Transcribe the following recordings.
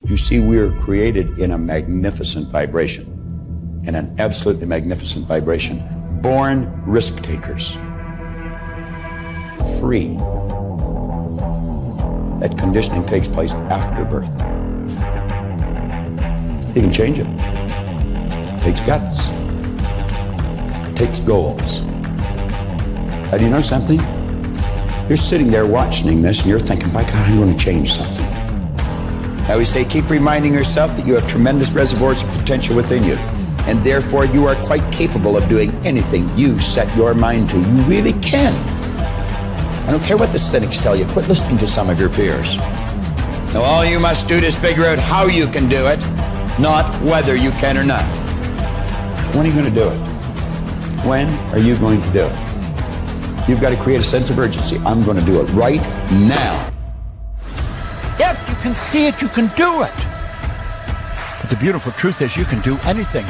You see, we are created in a magnificent vibration, in an absolutely magnificent vibration. Born risk takers. Free. That conditioning takes place after birth. You can change it. It takes guts. It takes goals. Do you know something? You're sitting there watching this and you're thinking, my God, I'm going to change something. I always say, keep reminding yourself that you have tremendous reservoirs of potential within you, and therefore you are quite capable of doing anything you set your mind to. You really can. I don't care what the cynics tell you. Quit listening to some of your peers. Now all you must do is figure out how you can do it, not whether you can or not. When are you going to do it? When are you going to do it? You've got to create a sense of urgency. I'm going to do it right now. If you can see it, you can do it. But the beautiful truth is you can do anything.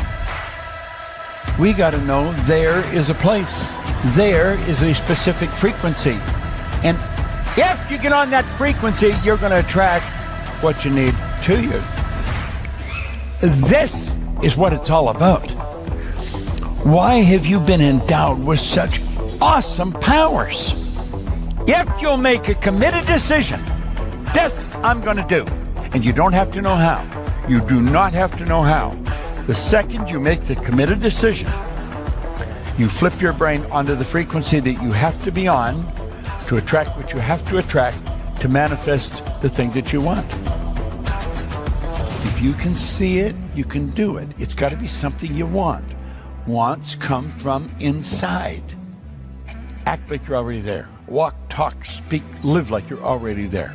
We got to know there is a place. There is a specific frequency. And if you get on that frequency, you're going to attract what you need to you. This is what it's all about. Why have you been endowed with such awesome powers? If you'll make a committed decision, this I'm going to do. And you don't have to know how. You do not have to know how. The second you make the committed decision, you flip your brain onto the frequency that you have to be on to attract what you have to attract to manifest the thing that you want. If you can see it, you can do it. It's got to be something you want. Wants come from inside. Act like you're already there. Walk, talk, speak, live like you're already there.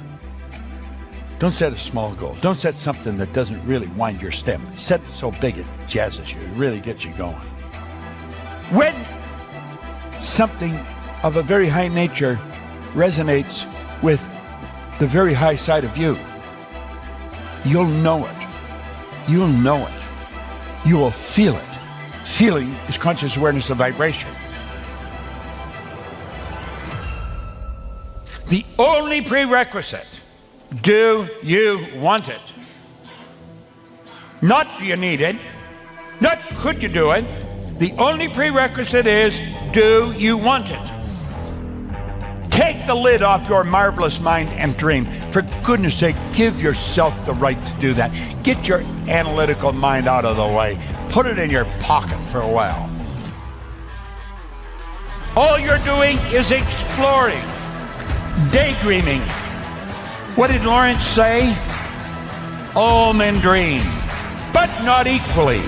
Don't set a small goal. Don't set something that doesn't really wind your step. Set it so big it jazzes you. It really gets you going. When something of a very high nature resonates with the very high side of you, you'll know it. You'll know it. You will feel it. Feeling is conscious awareness of vibration. The only prerequisite, do you want it? Not do you need it, not could you do it. The only prerequisite is, do you want it? Take the lid off your marvelous mind and dream. For goodness sake, give yourself the right to do that. Get your analytical mind out of the way. Put it in your pocket for a while. All you're doing is exploring, daydreaming. What did Lawrence say? All men dream, but not equally.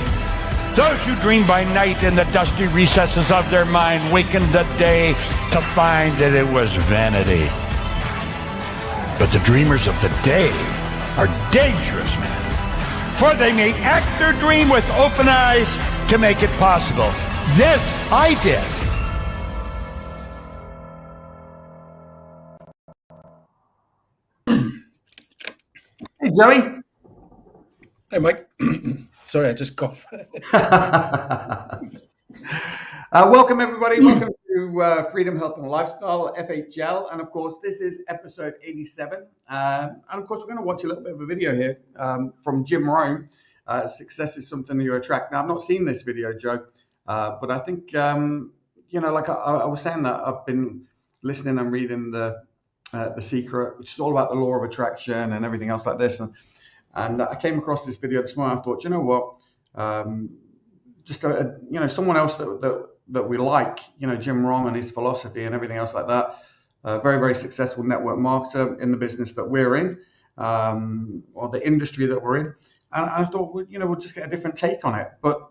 Those who dream by night in the dusty recesses of their mind waken the day to find that it was vanity. But the dreamers of the day are dangerous men, for they may act their dream with open eyes to make it possible. This I did. Hey, Joey. Hey, Mike. Sorry, I just coughed. Welcome, everybody. Welcome to Freedom, Health and Lifestyle, FHL. And, of course, this is episode 87. And, of course, we're going to watch a little bit of a video here from Jim Rohn. Success is something you attract. Now, I've not seen this video, Joe, but I think, like I was saying that I've been listening and reading The Secret, which is all about the law of attraction and everything else like this. And I came across this video this morning. I thought, you know what? Someone else that we like, Jim Rohn and his philosophy and everything else like that. Very, very successful network marketer in the business that we're in, or the industry that we're in. And I thought, we'll just get a different take on it. But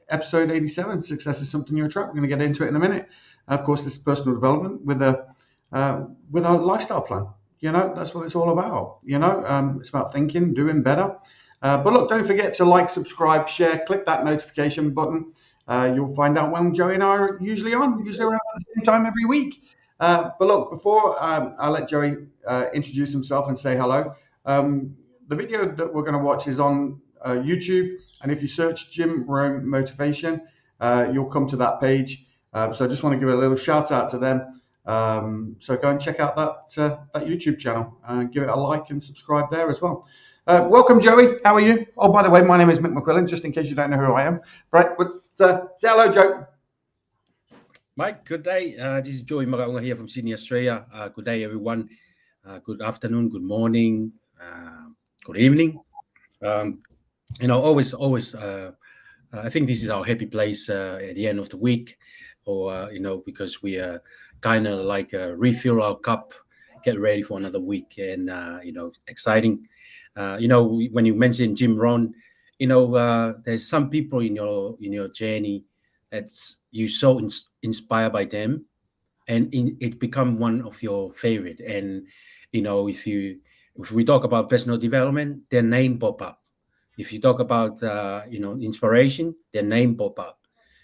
episode 87, success is something you attract. We're going to get into it in a minute. And of course, this is personal development with a lifestyle plan. That's what it's all about. It's about thinking, doing better. But look, don't forget to like, subscribe, share, click that notification button. You'll find out when Joey and I are usually around the same time every week. But look, before I let Joey introduce himself and say hello, the video that we're going to watch is on YouTube. And if you search Jim Rohn Motivation, you'll come to that page. So I just want to give a little shout out to them. So go and check out that YouTube channel and give it a like and subscribe there as well. Welcome, Joey. How are you? Oh, by the way, my name is Mick McQuillan, just in case you don't know who I am. Right, but say hello, Joe. Mike, good day. This is Joey Maraunga here from Sydney, Australia. Good day, everyone. Good afternoon, good morning, good evening. Always, I think this is our happy place at the end of the week, or because we kind of like refill our cup, get ready for another week, and exciting. When you mentioned Jim Rohn, there's some people in your journey that's you so inspired by them, and it become one of your favorite. And if we talk about personal development, their name pop up. If you talk about inspiration, their name pop up.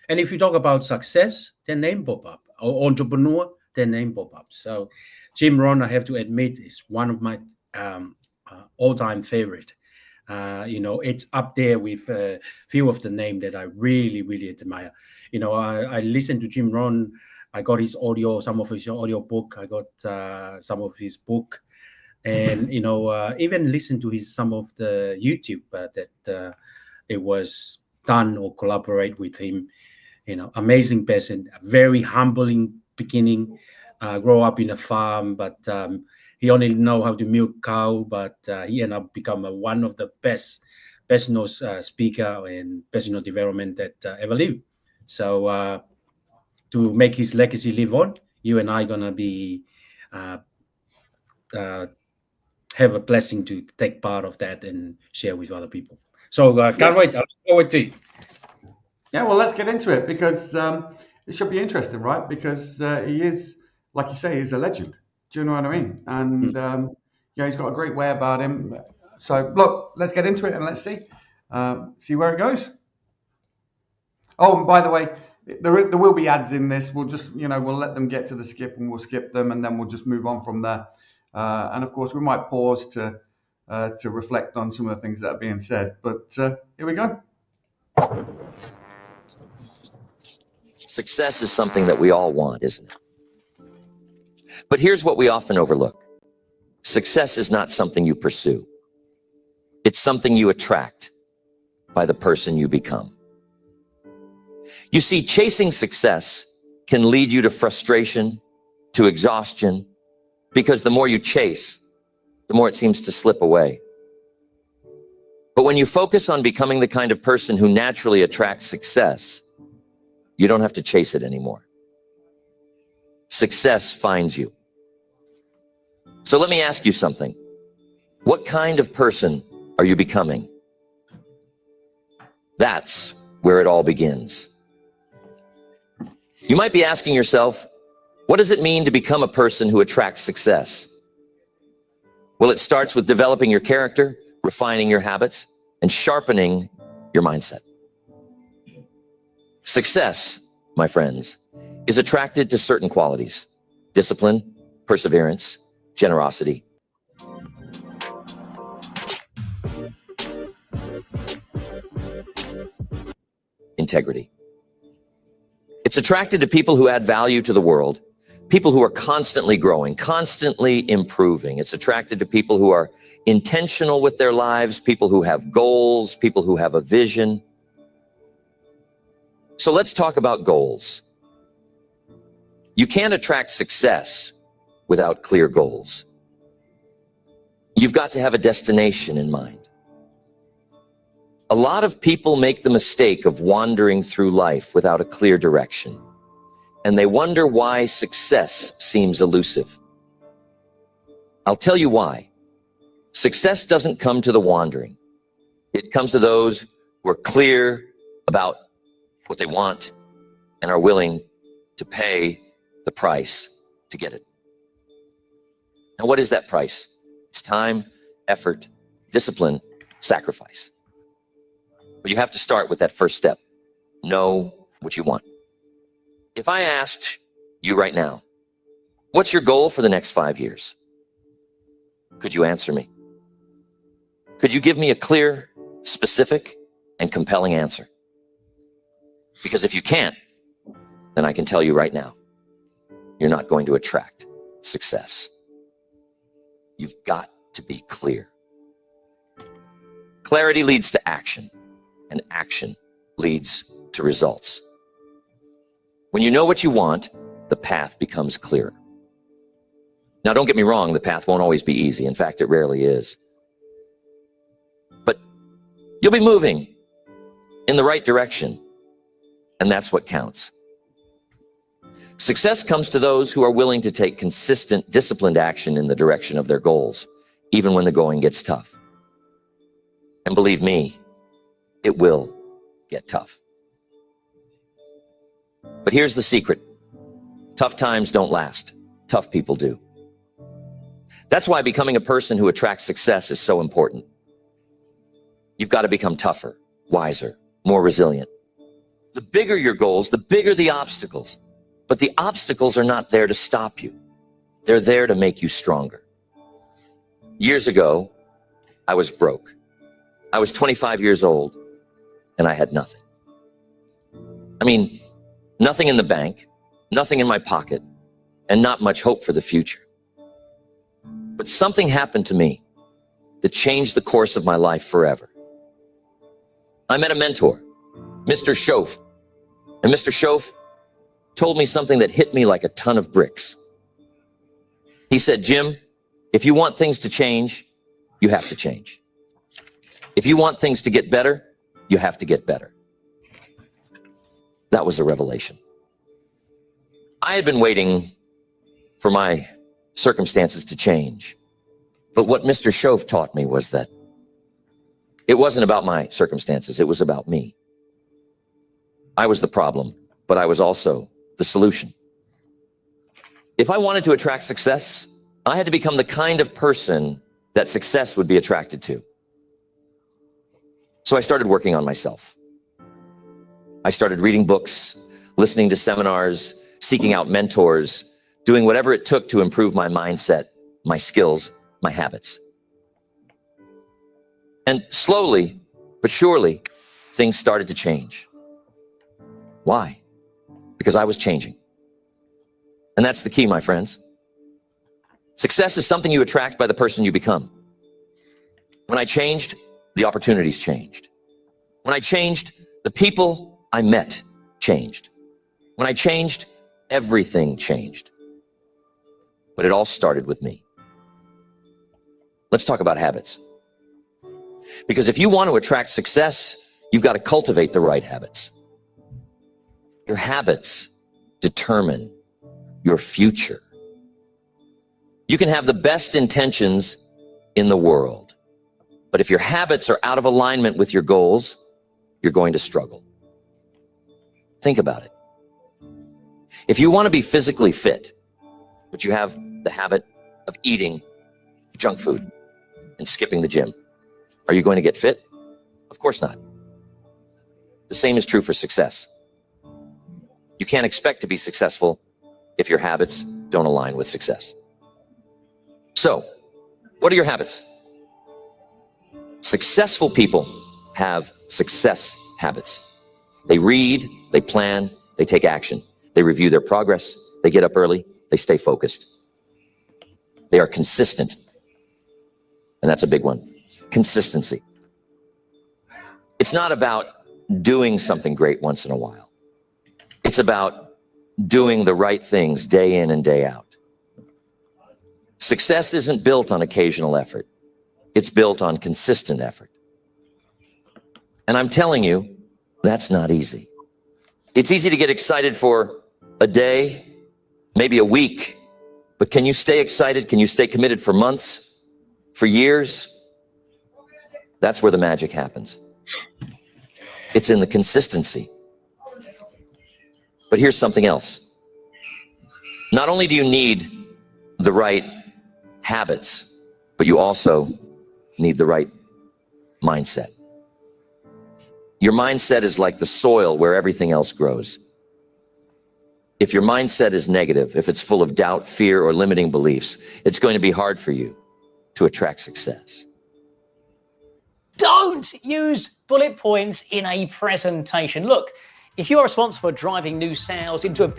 And if you talk about success, their name pop up. Or entrepreneur, their name pop up. So Jim Rohn, I have to admit, is one of my all-time favorite. It's up there with a few of the names that I really, really admire. I listened to Jim Rohn. I got his audio, some of his audio book. I got some of his book. And even listen to some of the YouTube that it was done or collaborate with him. Amazing person, very humbling beginning. Grow up in a farm, but he only know how to milk cow. But he ended up becoming one of the best personal speaker and personal development that ever lived. So to make his legacy live on, you and I gonna be. Have a blessing to take part of that and share with other people. So can't wait. I look forward to it. Yeah, well, let's get into it because it should be interesting, right? Because he is, like you say, he's a legend. Do you know what I mean? And he's got a great way about him. So look, let's get into it and let's see where it goes. Oh, and by the way, there will be ads in this. We'll just, we'll let them get to the skip and we'll skip them and then we'll just move on from there. And of course, we might pause to reflect on some of the things that are being said. But here we go. Success is something that we all want, isn't it? But here's what we often overlook. Success is not something you pursue. It's something you attract by the person you become. You see, chasing success can lead you to frustration, to exhaustion, because the more you chase, the more it seems to slip away. But when you focus on becoming the kind of person who naturally attracts success, you don't have to chase it anymore. Success finds you. So let me ask you something. What kind of person are you becoming? That's where it all begins. You might be asking yourself, what does it mean to become a person who attracts success? Well, it starts with developing your character, refining your habits, and sharpening your mindset. Success, my friends, is attracted to certain qualities: discipline, perseverance, generosity. Integrity. It's attracted to people who add value to the world, people who are constantly growing, constantly improving. It's attracted to people who are intentional with their lives, people who have goals, people who have a vision. So let's talk about goals. You can't attract success without clear goals. You've got to have a destination in mind. A lot of people make the mistake of wandering through life without a clear direction, and they wonder why success seems elusive. I'll tell you why. Success doesn't come to the wandering. It comes to those who are clear about what they want and are willing to pay the price to get it. Now, what is that price? It's time, effort, discipline, sacrifice. But you have to start with that first step. Know what you want. If I asked you right now, what's your goal for the next 5 years? Could you answer me? Could you give me a clear, specific, and compelling answer? Because if you can't, then I can tell you right now, you're not going to attract success. You've got to be clear. Clarity leads to action, and action leads to results. When you know what you want, the path becomes clearer. Now, don't get me wrong, the path won't always be easy. In fact, it rarely is. But you'll be moving in the right direction, and that's what counts. Success comes to those who are willing to take consistent, disciplined action in the direction of their goals, even when the going gets tough. And believe me, it will get tough. But here's the secret. Tough times don't last. Tough people do. That's why becoming a person who attracts success is so important. You've got to become tougher, wiser, more resilient. The bigger your goals, the bigger the obstacles. But the obstacles are not there to stop you. They're there to make you stronger. Years ago, I was broke. I was 25 years old, and I had nothing. I mean, nothing in the bank, nothing in my pocket, and not much hope for the future. But something happened to me that changed the course of my life forever. I met a mentor, Mr. Schoaf, and Mr. Schoaf told me something that hit me like a ton of bricks. He said, Jim, if you want things to change, you have to change. If you want things to get better, you have to get better. That was a revelation. I had been waiting for my circumstances to change. But what Mr. Schoaf taught me was that it wasn't about my circumstances, it was about me. I was the problem, but I was also the solution. If I wanted to attract success, I had to become the kind of person that success would be attracted to. So I started working on myself. I started reading books, listening to seminars, seeking out mentors, doing whatever it took to improve my mindset, my skills, my habits. And slowly, but surely, things started to change. Why? Because I was changing. And that's the key, my friends. Success is something you attract by the person you become. When I changed, the opportunities changed. When I changed, the people I met changed. When I changed, everything changed. But it all started with me. Let's talk about habits. Because if you want to attract success, you've got to cultivate the right habits. Your habits determine your future. You can have the best intentions in the world, but if your habits are out of alignment with your goals, you're going to struggle. Think about it. If you want to be physically fit, but you have the habit of eating junk food and skipping the gym, are you going to get fit? Of course not. The same is true for success. You can't expect to be successful if your habits don't align with success. So, what are your habits? Successful people have success habits. They read, they plan, they take action. They review their progress, they get up early, they stay focused. They are consistent. And that's a big one. Consistency. It's not about doing something great once in a while. It's about doing the right things day in and day out. Success isn't built on occasional effort. It's built on consistent effort. And I'm telling you, that's not easy. It's easy to get excited for a day, maybe a week, but can you stay excited? Can you stay committed for months, for years? That's where the magic happens. It's in the consistency. But here's something else. Not only do you need the right habits, but you also need the right mindset. Your mindset is like the soil where everything else grows. If your mindset is negative, if it's full of doubt, fear, or limiting beliefs, it's going to be hard for you to attract success. Don't use bullet points in a presentation. Look, if you are responsible for driving new sales into a...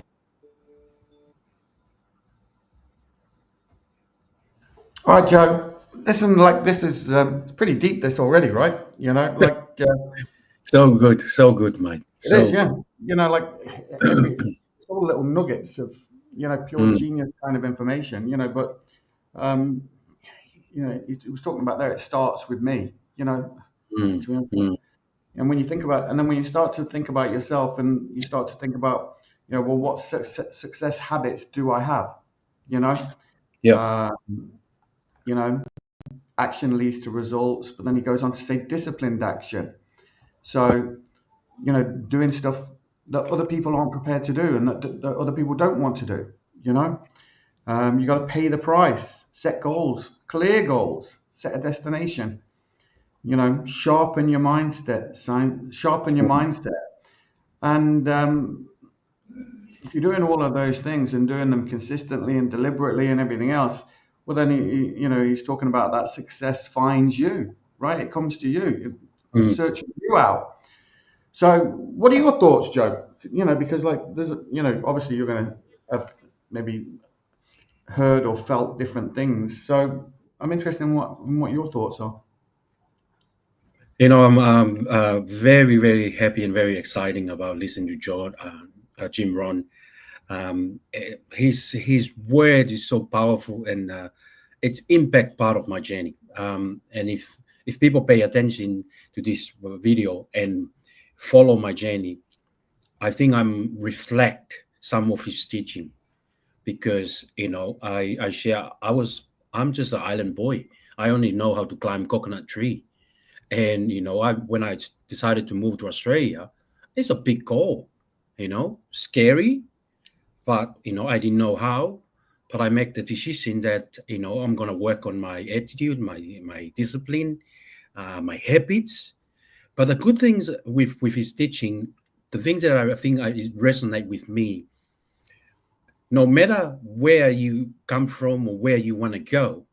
All right, Joe. listen, like this is it's pretty deep this already, right? You know, like So good, Mike. it So is, yeah. good. You know, like it's all little nuggets of pure Mm, genius kind of information. But um, he was talking about there. It starts with me. mm, To be honest. mm, And when you think about, and then when you start to think about yourself, and you start to think about, well, what success habits do I have? You know, yeah. uh, you know, action leads to results, but then he goes on to say disciplined action. So, doing stuff that other people aren't prepared to do, and that other people don't want to do. You got to pay the price, set goals, clear goals, set a destination. Sharpen your mindset, sharpen your mindset, and if you're doing all of those things and doing them consistently and deliberately and everything else, well, then he's talking about that success finds you, right? It comes to you, it Mm. searches you out. So, what are your thoughts, Joe? Because like there's, obviously you're going to have maybe heard or felt different things. So, I'm interested in what your thoughts are. I'm very, very happy and very exciting about listening to Jim Rohn. His word is so powerful, and it's impact part of my journey. And if people pay attention to this video and follow my journey, I think I'm reflect some of his teaching, because I share. I'm just an island boy. I only know how to climb coconut tree. And when I decided to move to Australia, it's a big goal, scary, but I didn't know how. But I make the decision that I'm gonna work on my attitude, my discipline, my habits. But the good things with his teaching, the things that I think resonate with me, no matter where you come from or where you want to go,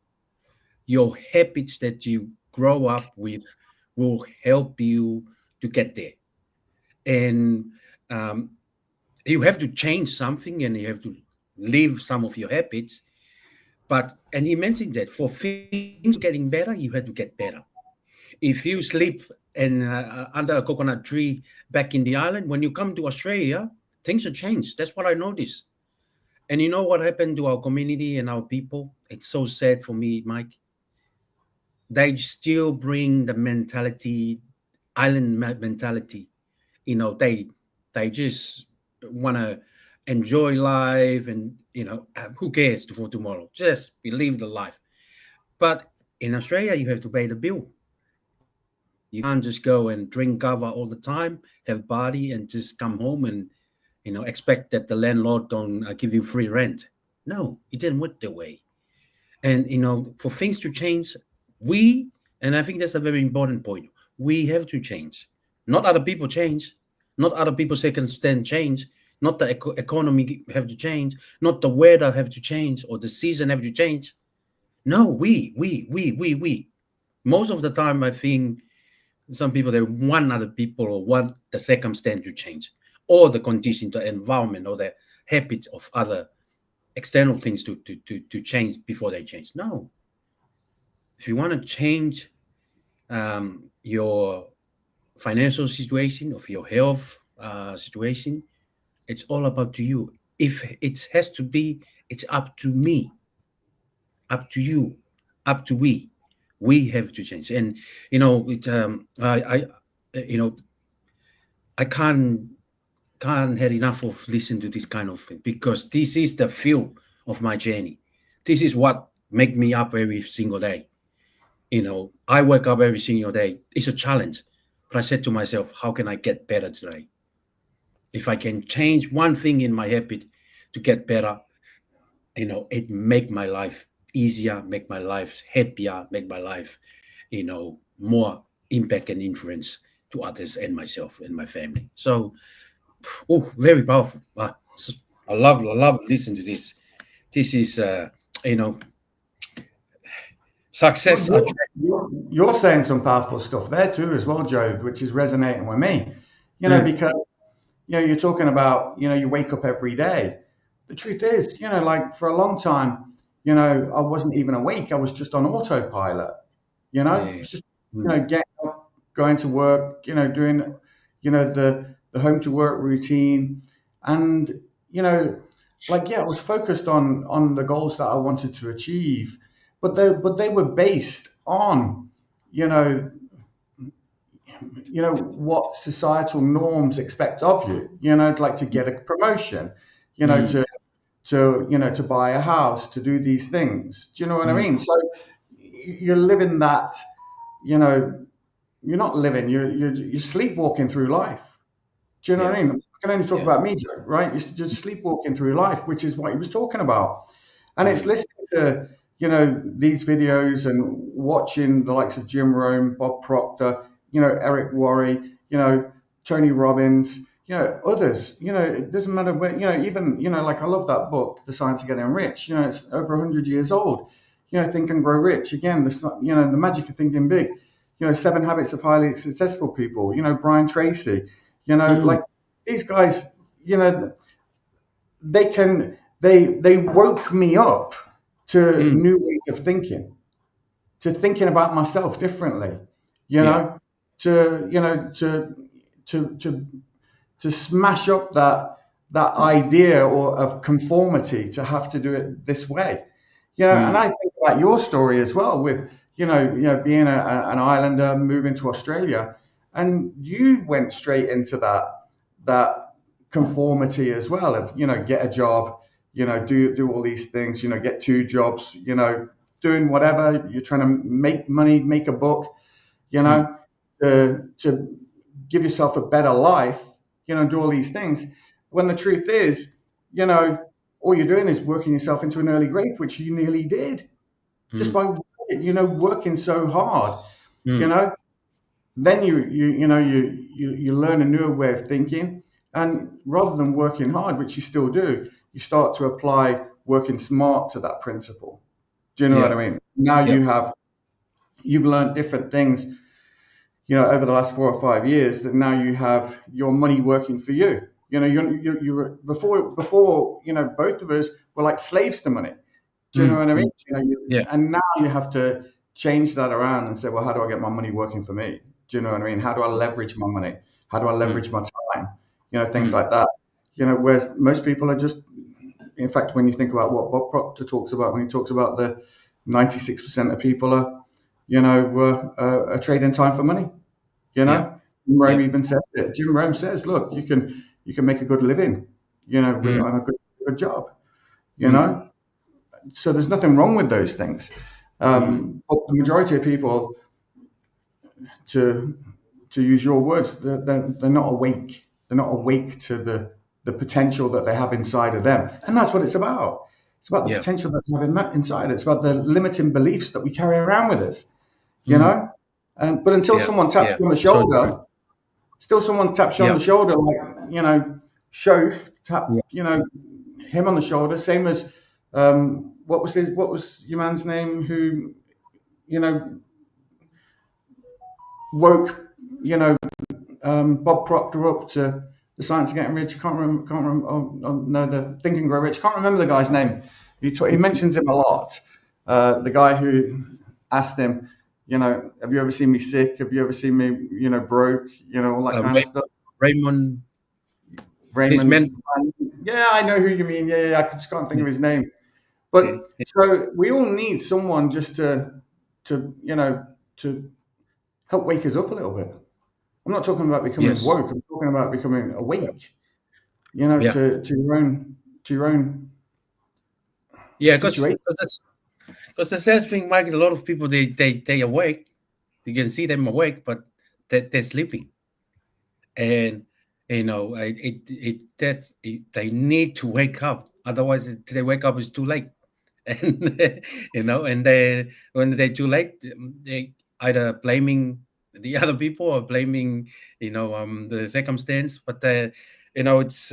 your habits that you grow up with will help you to get there. And um, you have to change something, and you have to leave some of your habits. And he mentioned that for things getting better, you have to get better. If you sleep under a coconut tree back in the island, when you come to Australia, things have changed. That's what I noticed. And you know what happened to our community and our people? It's so sad for me, Mike. They still bring the mentality, island mentality. They just want to enjoy life, and who cares for tomorrow? Just believe the life. But in Australia, you have to pay the bill. You can't just go and drink kava all the time, have party, and just come home and expect that the landlord don't give you free rent. No, it didn't work that way. And for things to change, and I think that's a very important point, we have to change. Not other people change, not other people's circumstance change, not the economy have to change, not the weather have to change, or the season have to change. No, we. Most of the time, I think some people, they want other people or want the circumstance to change, or the condition, the environment, or the habits of other external things to change before they change. No. If you want to change your financial situation, of your health situation, it's all about to you. If it has to be, it's up to me, up to you, up to we have to change. And I can't had enough of listening to this kind of thing, because this is the fuel of my journey. This is what make me up every single day. I wake up every single day. It's a challenge, but I said to myself, how can I get better today? If I can change one thing in my habit to get better, it make my life easier, make my life happier, make my life, more impact and influence to others and myself and my family. So, very powerful. I love listening to this. This is, success. Well, you're saying some powerful stuff there too, as well, Joe, which is resonating with me. Because you're talking about you wake up every day. The truth is, like for a long time, I wasn't even awake. I was just on autopilot. It's just getting up, going to work, doing the home to work routine, and I was focused on the goals that I wanted to achieve, but they were based on what societal norms expect of you. Like to get a promotion, to buy a house, to do these things. Do you know what I mean? So you're living that, you're not living, you're sleepwalking through life. Do you know what I mean? I can only talk about me, Joe, right? You're just sleepwalking through life, which is what he was talking about. And it's listening to, these videos and watching the likes of Jim Rohn, Bob Proctor, Eric Worre, Tony Robbins, others. It doesn't matter where, even, like I love that book, The Science of Getting Rich. It's over 100 years old. Think and Grow Rich. Again, the magic of thinking big. 7 Habits of Highly Successful People. Brian Tracy. Like these guys. They woke me up to new ways of thinking, to thinking about myself differently. To smash up that idea of conformity, to have to do it this way. And I think about your story as well with being an islander, moving to Australia, and you went straight into that conformity as well of get a job, do all these things, get 2 jobs, doing whatever you're trying to make money, make a book, to give yourself a better life, do all these things, when the truth is, all you're doing is working yourself into an early grave, which you nearly did just by working so hard. Then you learn a new way of thinking, and rather than working hard, which you still do, you start to apply working smart to that principle. Do you know what I mean? Now you've learned different things, over the last 4 or 5 years, that now you have your money working for you. You before both of us were like slaves to money. Do you know what I mean? And now you have to change that around and say, well, how do I get my money working for me? Do you know what I mean? How do I leverage my money? How do I leverage my time? Things like that. Whereas most people are just, in fact, when you think about what Bob Proctor talks about, when he talks about the 96% of people are trading time for money. Jim Rohn even says it. Jim Rohn says, look, you can make a good living, on a good job, So there's nothing wrong with those things. But the majority of people, to use your words, they're not awake. They're not awake to the potential that they have inside of them. And that's what it's about. It's about the potential that they have inside. It's about the limiting beliefs that we carry around with us, But until someone taps you on the shoulder, someone taps you on the shoulder, like, Shof tap, him on the shoulder, same as, what was your man's name who, woke, Bob Proctor up to The Science of Getting Rich. I can't remember. The Think and Grow Rich. Can't remember the guy's name. He mentions him a lot. The guy who asked him, have you ever seen me sick? Have you ever seen me, broke? All that kind of stuff. Raymond. Yeah, I know who you mean. Yeah, I just can't think of his name. But so we all need someone just to help wake us up a little bit. I'm not talking about becoming woke. I'm talking about becoming awake. To your own. Yeah, because the sad thing, Mike, a lot of people they awake. You can see them awake, but they're sleeping, and they need to wake up. Otherwise, they wake up, it's too late, and and when they're too late, they either blaming the other people or blaming the circumstance. But it's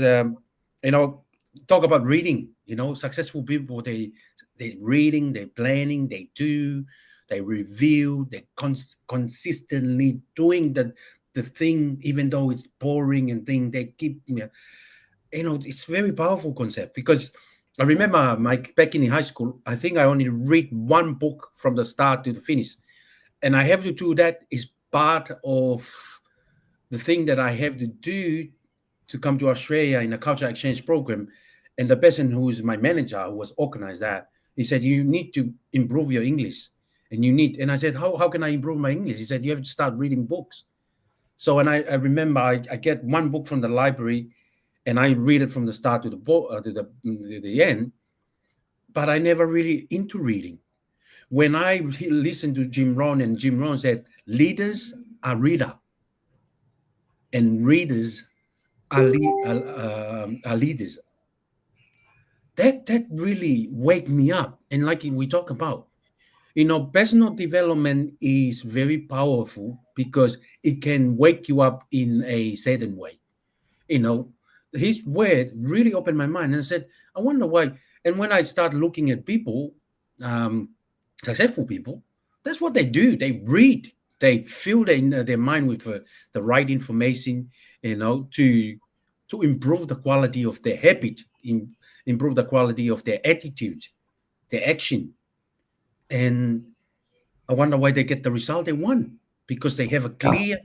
talk about reading. Successful people, they reading, they planning, they do, they review, they consistently doing the thing, even though it's boring and thing. They keep it's very powerful concept, because I remember back in high school, I think I only read one book from the start to the finish. And I have to do that is part of the thing that I have to do to come to Australia in a culture exchange program. And the person who is my manager who was organized that, he said, you need to improve your English. And I said, how can I improve my English? He said, you have to start reading books. So, and I remember I get one book from the library and I read it from the start to the end, but I never really into reading. When I listened to Jim Rohn, and Jim Rohn said, leaders are reader and readers are leaders. That really wake me up. And like we talk about, personal development is very powerful because it can wake you up in a certain way. His word really opened my mind, and I said, I wonder why. And when I start looking at people, successful people, that's what they do. They read, they fill their mind with the right information, to improve the quality of their habit, improve the quality of their attitude, their action. And I wonder why they get the result they want, because they have a clear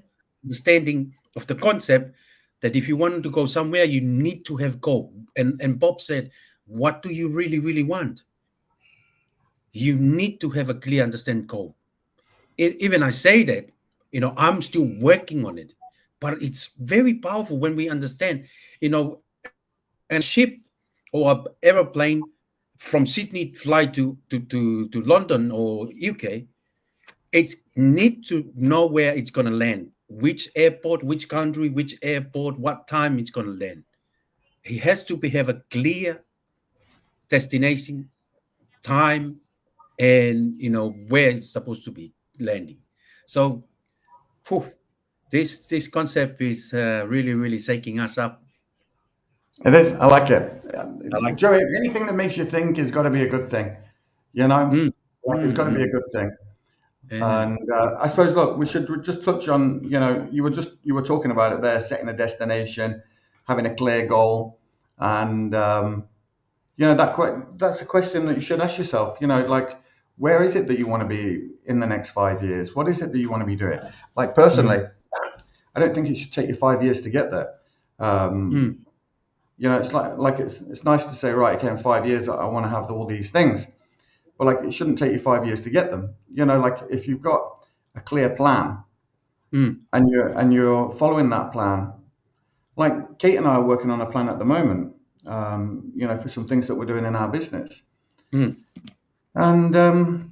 understanding of the concept that if you want to go somewhere, you need to have goal. And Bob said, what do you really, really want? You need to have a clear understand goal. Even I say that, I'm still working on it, but it's very powerful when we understand, a ship or an aeroplane from Sydney fly to London or UK, it's need to know where it's going to land, which airport, which country, which airport, what time it's going to land. He has to have a clear destination, time, and where it's supposed to be landing. So this concept is really, really shaking us up. It is. I like it. I like Joey, anything that makes you think has got to be a good thing. It's got to be a good thing. And I suppose, look, we should just touch on, you were talking about it there, setting a destination, having a clear goal, and that's a question that you should ask yourself. Like, where is it that you want to be in the next 5 years? What is it that you want to be doing? Like, personally, I don't think it should take you 5 years to get there. It's like it's nice to say, right, okay, in 5 years I want to have all these things, but like it shouldn't take you 5 years to get them. Like if you've got a clear plan and you're following that plan, like Kate and I are working on a plan at the moment, for some things that we're doing in our business, and to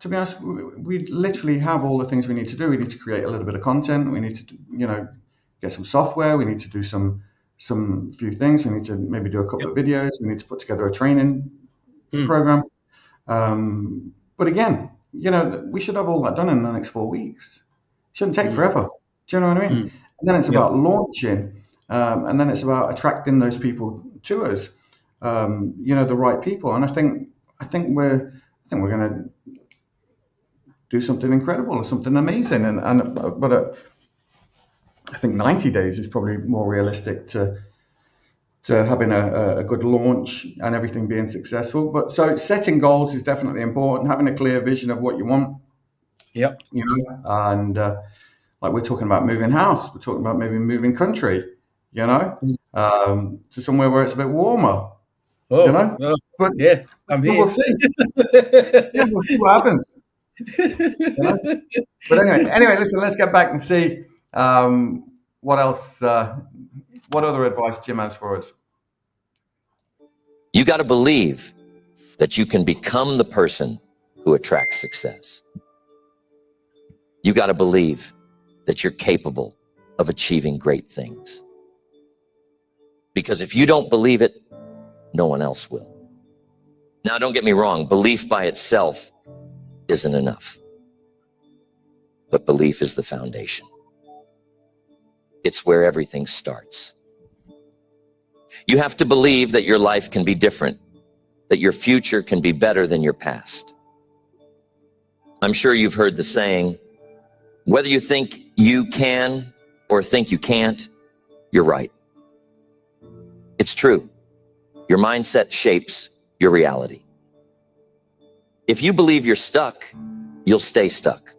be honest, we literally have all the things we need to do. We need to create a little bit of content. We need to, get some software. We need to do some few things. We need to maybe do a couple of videos. We need to put together a training program. But again, we should have all that done in the next 4 weeks. It shouldn't take forever. Do you know what I mean? And then it's about launching, and then it's about attracting those people to us. The right people. And I think we're going to do something incredible or something amazing. But I think 90 days is probably more realistic to having a good launch and everything being successful. But so setting goals is definitely important. Having a clear vision of what you want. Yep. And like we're talking about moving house, we're talking about maybe moving country, to somewhere where it's a bit warmer. But yeah, I'm here. We'll see. We'll see what happens. But anyway, listen, let's get back and see what else, what other advice Jim has for us. You got to believe that you can become the person who attracts success. You got to believe that you're capable of achieving great things. Because if you don't believe it, no one else will. Now, don't get me wrong, belief by itself isn't enough. But belief is the foundation. It's where everything starts. You have to believe that your life can be different, that your future can be better than your past. I'm sure you've heard the saying, whether you think you can or think you can't, you're right. It's true. Your mindset shapes your reality. If you believe you're stuck, you'll stay stuck.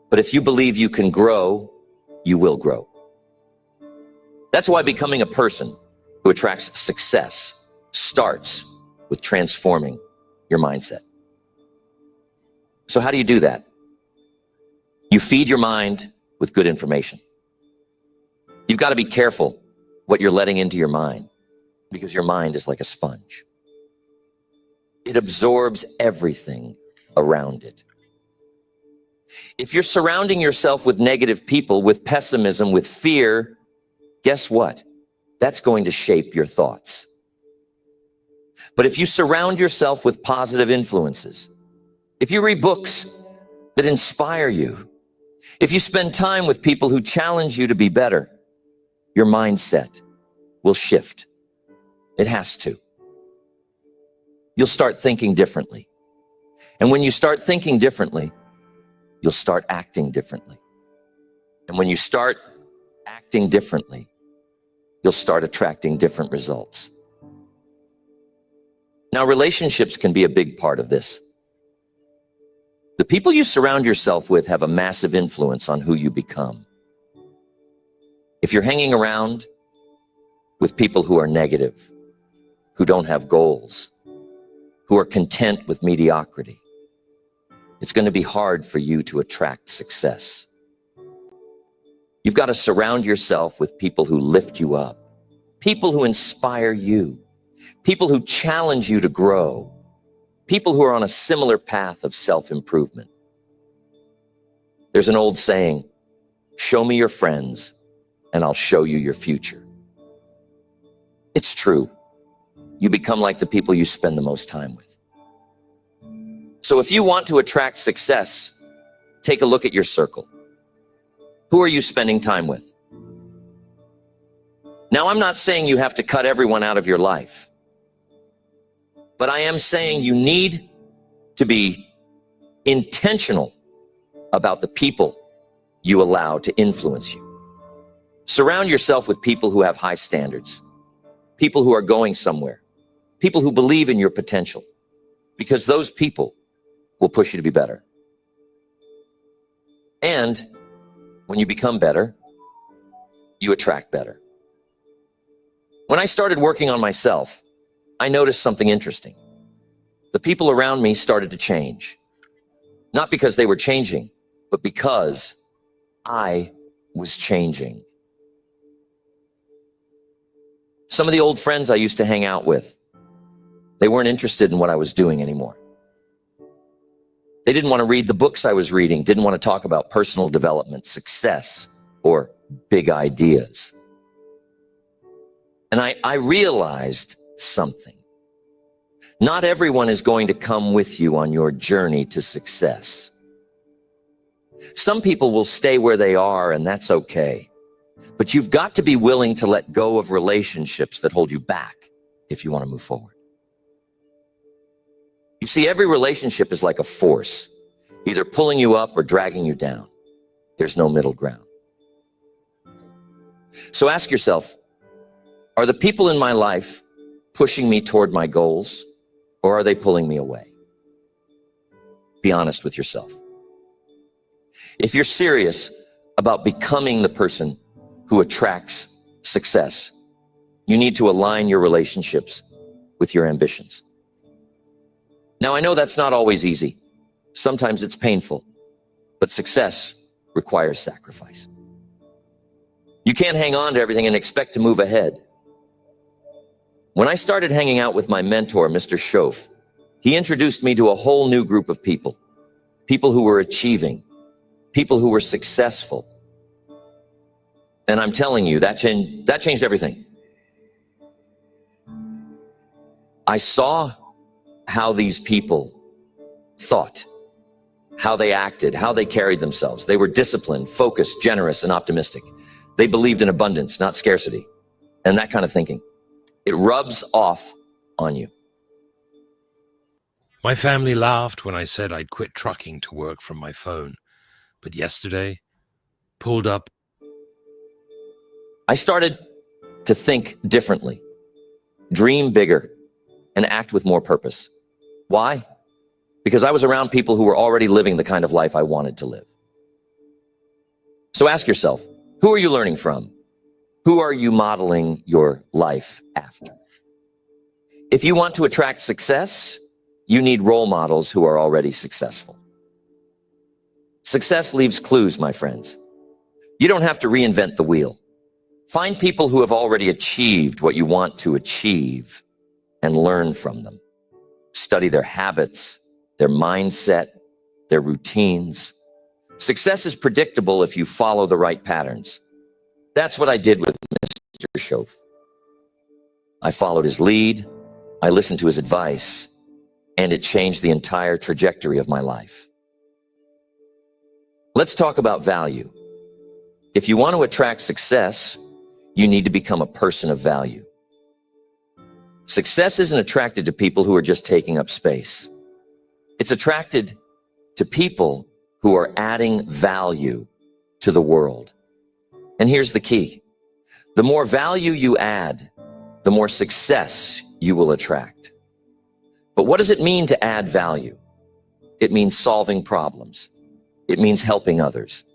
But if you believe you can grow, you will grow. That's why becoming a person who attracts success starts with transforming your mindset. So how do you do that? You feed your mind with good information. You've got to be careful what you're letting into your mind, because your mind is like a sponge. It absorbs everything around it. If you're surrounding yourself with negative people, with pessimism, with fear, guess what? That's going to shape your thoughts. But if you surround yourself with positive influences, if you read books that inspire you, if you spend time with people who challenge you to be better, your mindset will shift. It has to. You'll start thinking differently. And when you start thinking differently, you'll start acting differently. And when you start acting differently, you'll start attracting different results. Now, relationships can be a big part of this. The people you surround yourself with have a massive influence on who you become. If you're hanging around with people who are negative, who don't have goals, who are content with mediocrity, it's going to be hard for you to attract success. You've got to surround yourself with people who lift you up, people who inspire you, people who challenge you to grow, people who are on a similar path of self-improvement. There's an old saying, show me your friends and I'll show you your future. It's true. You become like the people you spend the most time with. So if you want to attract success, take a look at your circle. Who are you spending time with? Now, I'm not saying you have to cut everyone out of your life, but I am saying you need to be intentional about the people you allow to influence you. Surround yourself with people who have high standards, people who are going somewhere, people who believe in your potential, because those people will push you to be better. And when you become better, you attract better. When I started working on myself, I noticed something interesting. The people around me started to change. Not because they were changing, but because I was changing. Some of the old friends I used to hang out with, they weren't interested in what I was doing anymore. They didn't want to read the books I was reading, didn't want to talk about personal development, success, or big ideas. And I realized something. Not everyone is going to come with you on your journey to success. Some people will stay where they are, and that's okay. But you've got to be willing to let go of relationships that hold you back if you want to move forward. You see, every relationship is like a force, either pulling you up or dragging you down. There's no middle ground. So ask yourself, are the people in my life pushing me toward my goals, or are they pulling me away? Be honest with yourself. If you're serious about becoming the person who attracts success, you need to align your relationships with your ambitions. Now, I know that's not always easy. Sometimes it's painful, but success requires sacrifice. You can't hang on to everything and expect to move ahead. When I started hanging out with my mentor, Mr. Schoaf, he introduced me to a whole new group of people, people who were achieving, people who were successful. And I'm telling you, that changed everything. I saw how these people thought, how they acted, how they carried themselves. They were disciplined, focused, generous, and optimistic. They believed in abundance, not scarcity, and that kind of thinking. It rubs off on you. My family laughed when I said I'd quit trucking to work from my phone, but yesterday, pulled up. I started to think differently. dream bigger, and act with more purpose. Why? Because I was around people who were already living the kind of life I wanted to live. So ask yourself, who are you learning from? Who are you modeling your life after? If you want to attract success, you need role models who are already successful. Success leaves clues, my friends. You don't have to reinvent the wheel. Find people who have already achieved what you want to achieve and learn from them. Study their habits, their mindset, their routines. Success is predictable if you follow the right patterns. That's what I did with Mr. Shoaff. I followed his lead, I listened to his advice, and it changed the entire trajectory of my life. Let's talk about value. If you want to attract success, you need to become a person of value. Success isn't attracted to people who are just taking up space. It's attracted to people who are adding value to the world. And here's the key. The more value you add, the more success you will attract. But what does it mean to add value? It means solving problems. It means helping others.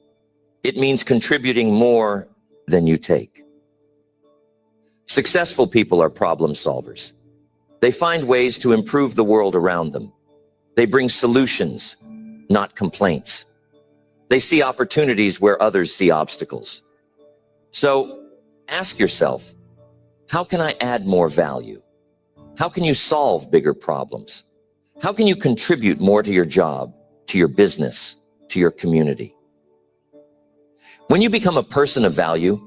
It means contributing more than you take. Successful people are problem solvers. They find ways to improve the world around them. They bring solutions, not complaints. They see opportunities where others see obstacles. So ask yourself, how can I add more value? How can you solve bigger problems? How can you contribute more to your job, to your business, to your community? When you become a person of value,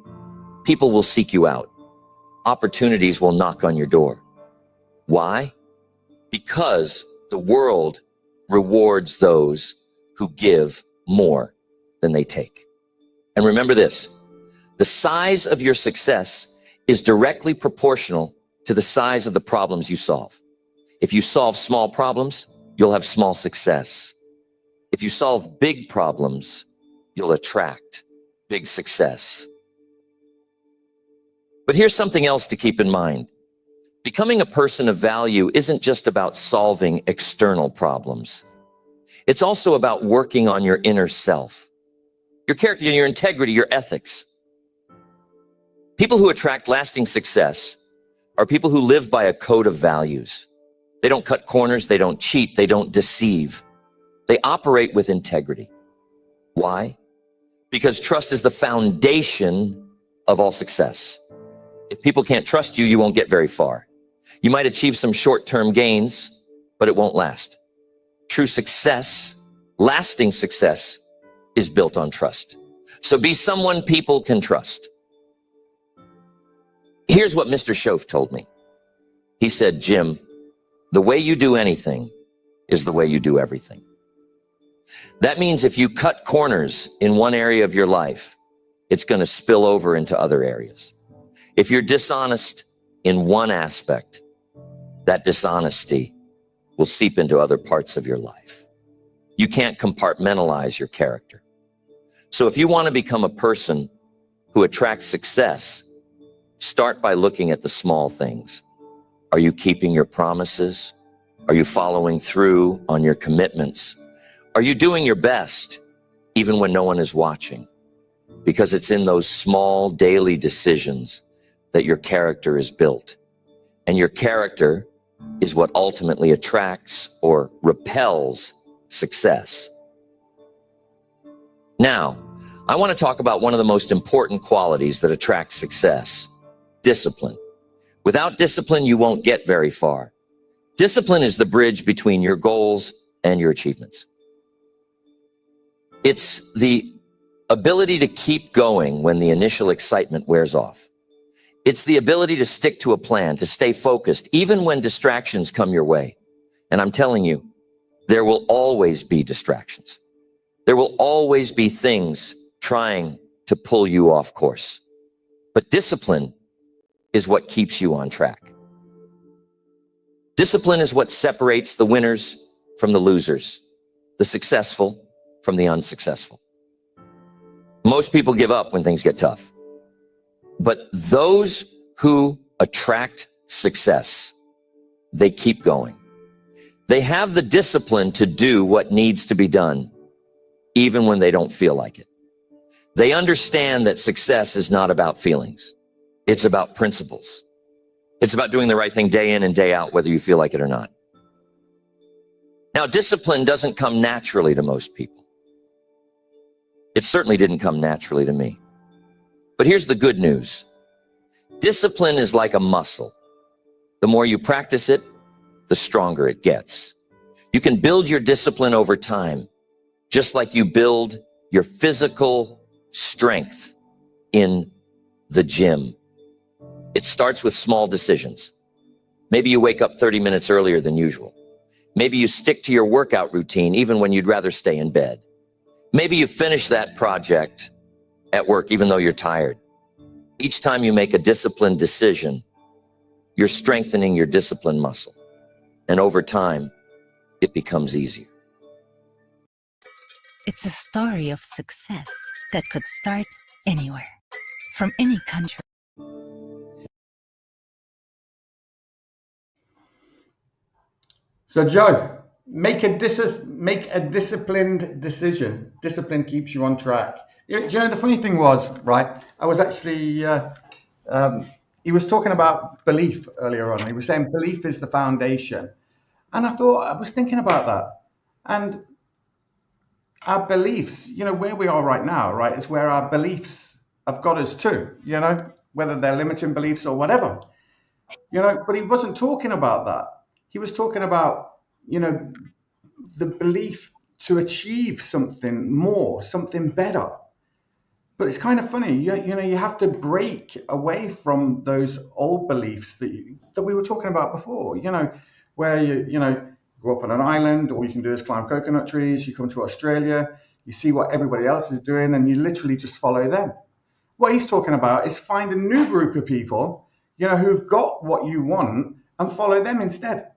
people will seek you out. Opportunities will knock on your door. Why? Because the world rewards those who give more than they take. And remember this, the size of your success is directly proportional to the size of the problems you solve. If you solve small problems, you'll have small success. If you solve big problems, you'll attract big success. But here's something else to keep in mind. Becoming a person of value isn't just about solving external problems. It's also about working on your inner self, your character, your integrity, your ethics. People who attract lasting success are people who live by a code of values. They don't cut corners, they don't cheat, they don't deceive. They operate with integrity. Why? Because trust is the foundation of all success. If people can't trust you, you won't get very far. You might achieve some short-term gains, but it won't last. True success, lasting success, is built on trust. So be someone people can trust. Here's what Mr. Shoaff told me. He said, Jim, the way you do anything is the way you do everything. That means if you cut corners in one area of your life, it's going to spill over into other areas. If you're dishonest in one aspect, that dishonesty will seep into other parts of your life. You can't compartmentalize your character. So if you want to become a person who attracts success, start by looking at the small things. Are you keeping your promises? Are you following through on your commitments? Are you doing your best, even when no one is watching? Because it's in those small daily decisions that your character is built. And your character is what ultimately attracts or repels success. Now, I want to talk about one of the most important qualities that attracts success: discipline. Without discipline, you won't get very far. Discipline is the bridge between your goals and your achievements. It's the ability to keep going when the initial excitement wears off. It's the ability to stick to a plan, to stay focused, even when distractions come your way. And I'm telling you, there will always be distractions. There will always be things trying to pull you off course. But discipline is what keeps you on track. Discipline is what separates the winners from the losers, the successful from the unsuccessful. Most people give up when things get tough. But those who attract success. They keep going. They have the discipline to do what needs to be done, even when they don't feel like it. They understand that success is not about feelings. It's about principles. It's about doing the right thing day in and day out, whether you feel like it or not. Now, discipline doesn't come naturally to most people. It certainly didn't come naturally to me. But here's the good news. Discipline is like a muscle. The more you practice it, the stronger it gets. You can build your discipline over time, just like you build your physical strength in the gym. It starts with small decisions. Maybe you wake up 30 minutes earlier than usual. Maybe you stick to your workout routine even when you'd rather stay in bed. Maybe you finish that project at work even though you're tired. Each time you make a disciplined decision, you're strengthening your discipline muscle. And over time, it becomes easier. It's a story of success that could start anywhere, from any country. So Joe, make a disciplined decision. Discipline keeps you on track. Do you know, the funny thing was, right, I was actually, he was talking about belief earlier on. He was saying belief is the foundation. And I was thinking about that. And our beliefs, you know, where we are right now, right, is where our beliefs have got us to, you know, whether they're limiting beliefs or whatever, you know, but he wasn't talking about that. He was talking about, you know, the belief to achieve something more, something better. But it's kind of funny, you know, you have to break away from those old beliefs that we were talking about before, you know, where you know, go up on an island, all you can do is climb coconut trees. You come to Australia, you see what everybody else is doing, and you literally just follow them. What he's talking about is find a new group of people, you know, who've got what you want and follow them instead.